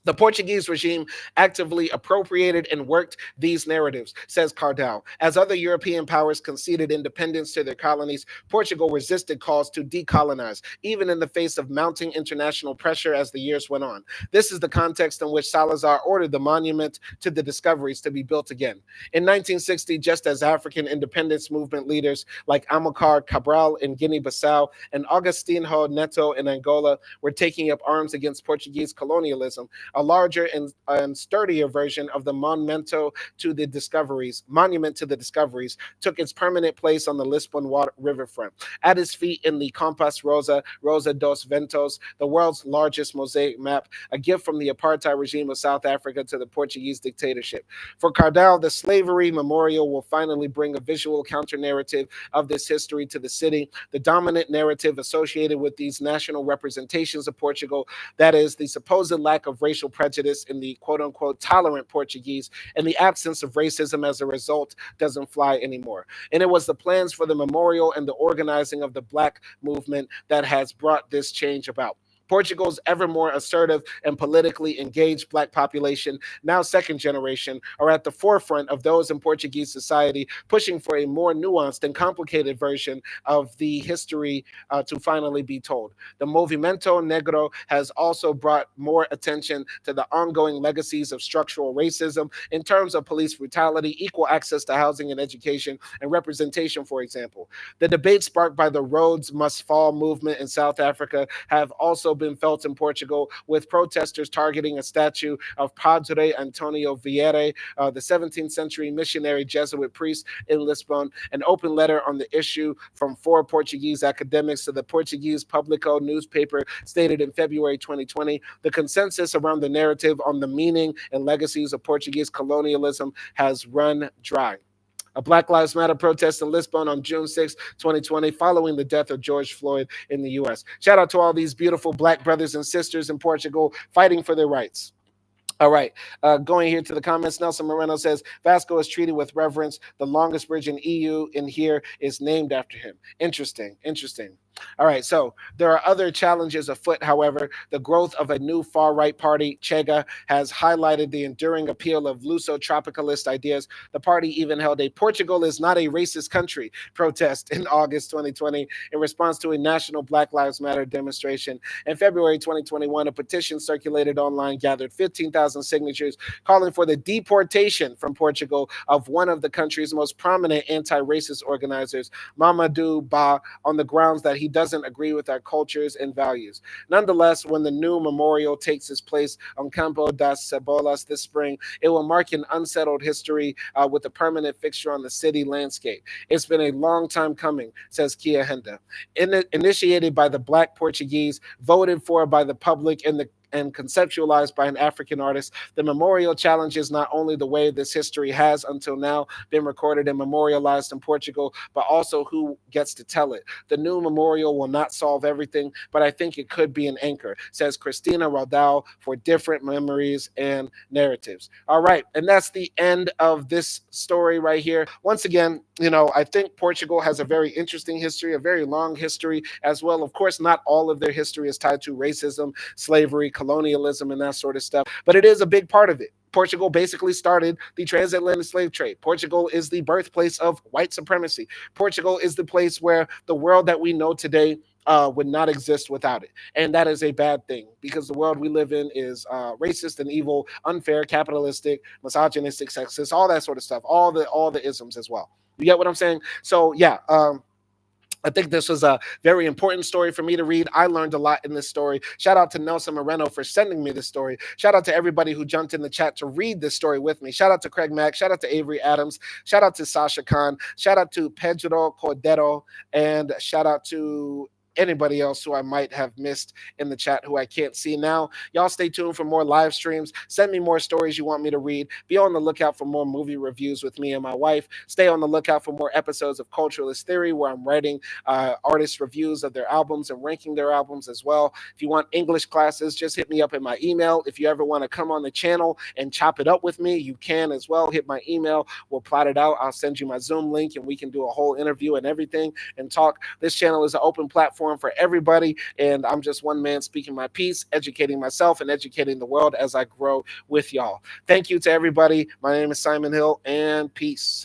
The Portuguese regime actively appropriated and worked these narratives, says Cardell. As other European powers conceded independence to their colonies, Portugal resisted calls to decolonize, even in the face of mounting international pressure as the years went on. This is the context in which Salazar ordered the monument to the discoveries to be built again. In 1960, just as African independence movement leaders like Amilcar Cabral in Guinea-Bissau and Agostinho Neto in Angola were taking up arms against Portuguese colonialism, a larger and sturdier version of the monument to the discoveries, took its permanent place on the Lisbon riverfront. At its feet in the Compass Rosa dos Ventos, the world's largest mosaic map, a gift from the apartheid regime of South Africa to the Portuguese dictatorship. For Cardell, the slavery memorial will finally bring a visual counter-narrative of this history to the city. The dominant narrative associated with these national representations of Portugal, that is, the supposed lack of racial prejudice in the quote-unquote tolerant Portuguese and the absence of racism as a result, doesn't fly anymore. And it was the plans for the memorial and the organizing of the Black movement that has brought this change about. Portugal's ever more assertive and politically engaged Black population, now second generation, are at the forefront of those in Portuguese society pushing for a more nuanced and complicated version of the history to finally be told. The Movimento Negro has also brought more attention to the ongoing legacies of structural racism in terms of police brutality, equal access to housing and education, and representation, for example. The debates sparked by the Rhodes Must Fall movement in South Africa have also been felt in Portugal, with protesters targeting a statue of Padre Antonio Vieira, the 17th century missionary Jesuit priest in Lisbon. An open letter on the issue from 4 Portuguese academics to the Portuguese Publico newspaper stated in February 2020, the consensus around the narrative on the meaning and legacies of Portuguese colonialism has run dry. A Black Lives Matter protest in Lisbon on June 6, 2020, following the death of George Floyd in the U.S. Shout out to all these beautiful Black brothers and sisters in Portugal fighting for their rights. All right, going here to the comments, Nelson Moreno says, Vasco is treated with reverence. The longest bridge in EU in here is named after him. Interesting, interesting. All right, so there are other challenges afoot, however. The growth of a new far right party, Chega, has highlighted the enduring appeal of Luso-tropicalist ideas. The party even held a Portugal is not a racist country protest in August 2020 in response to a national Black Lives Matter demonstration. In February 2021, a petition circulated online gathered 15,000 signatures calling for the deportation from Portugal of one of the country's most prominent anti racist organizers, Mamadou Ba, on the grounds that he doesn't agree with our cultures and values. Nonetheless, when the new memorial takes its place on Campo das Cebolas this spring, it will mark an unsettled history with a permanent fixture on the city landscape. It's been a long time coming, says Kia Henda. Initiated by the Black Portuguese, voted for by the public, and conceptualized by an African artist, the memorial challenges not only the way this history has until now been recorded and memorialized in Portugal, but also who gets to tell it. The new memorial will not solve everything, but I think it could be an anchor, says Christina Raudal, for different memories and narratives. All right, and that's the end of this story right here. Once again, I think Portugal has a very interesting history, a very long history as well. Of course, not all of their history is tied to racism, slavery, colonialism, and that sort of stuff, but it is a big part of it. Portugal basically started the transatlantic slave trade. Portugal is the birthplace of white supremacy. Portugal is the place where the world that we know today would not exist without it. And that is a bad thing because the world we live in is racist and evil, unfair, capitalistic, misogynistic, sexist, all that sort of stuff, all the isms as well. You get what I'm saying? So yeah, I think this was a very important story for me to read. I learned a lot in this story. Shout out to Nelson Moreno for sending me this story. Shout out to everybody who jumped in the chat to read this story with me. Shout out to Craig Mack. Shout out to Avery Adams. Shout out to Sasha Khan. Shout out to Pedro Cordero. And shout out to anybody else who I might have missed in the chat who I can't see now. Y'all stay tuned for more live streams. Send me more stories you want me to read. Be on the lookout for more movie reviews with me and my wife. Stay on the lookout for more episodes of Culturalist Theory where I'm writing artist reviews of their albums and ranking their albums as well. If you want English classes, just hit me up in my email. If you ever want to come on the channel and chop it up with me, you can as well. Hit my email. We'll plot it out. I'll send you my Zoom link and we can do a whole interview and everything and talk. This channel is an open platform for everybody, and I'm just one man speaking my piece, educating myself and educating the world as I grow with y'all. Thank you to everybody. My name is Simon Hill, and peace.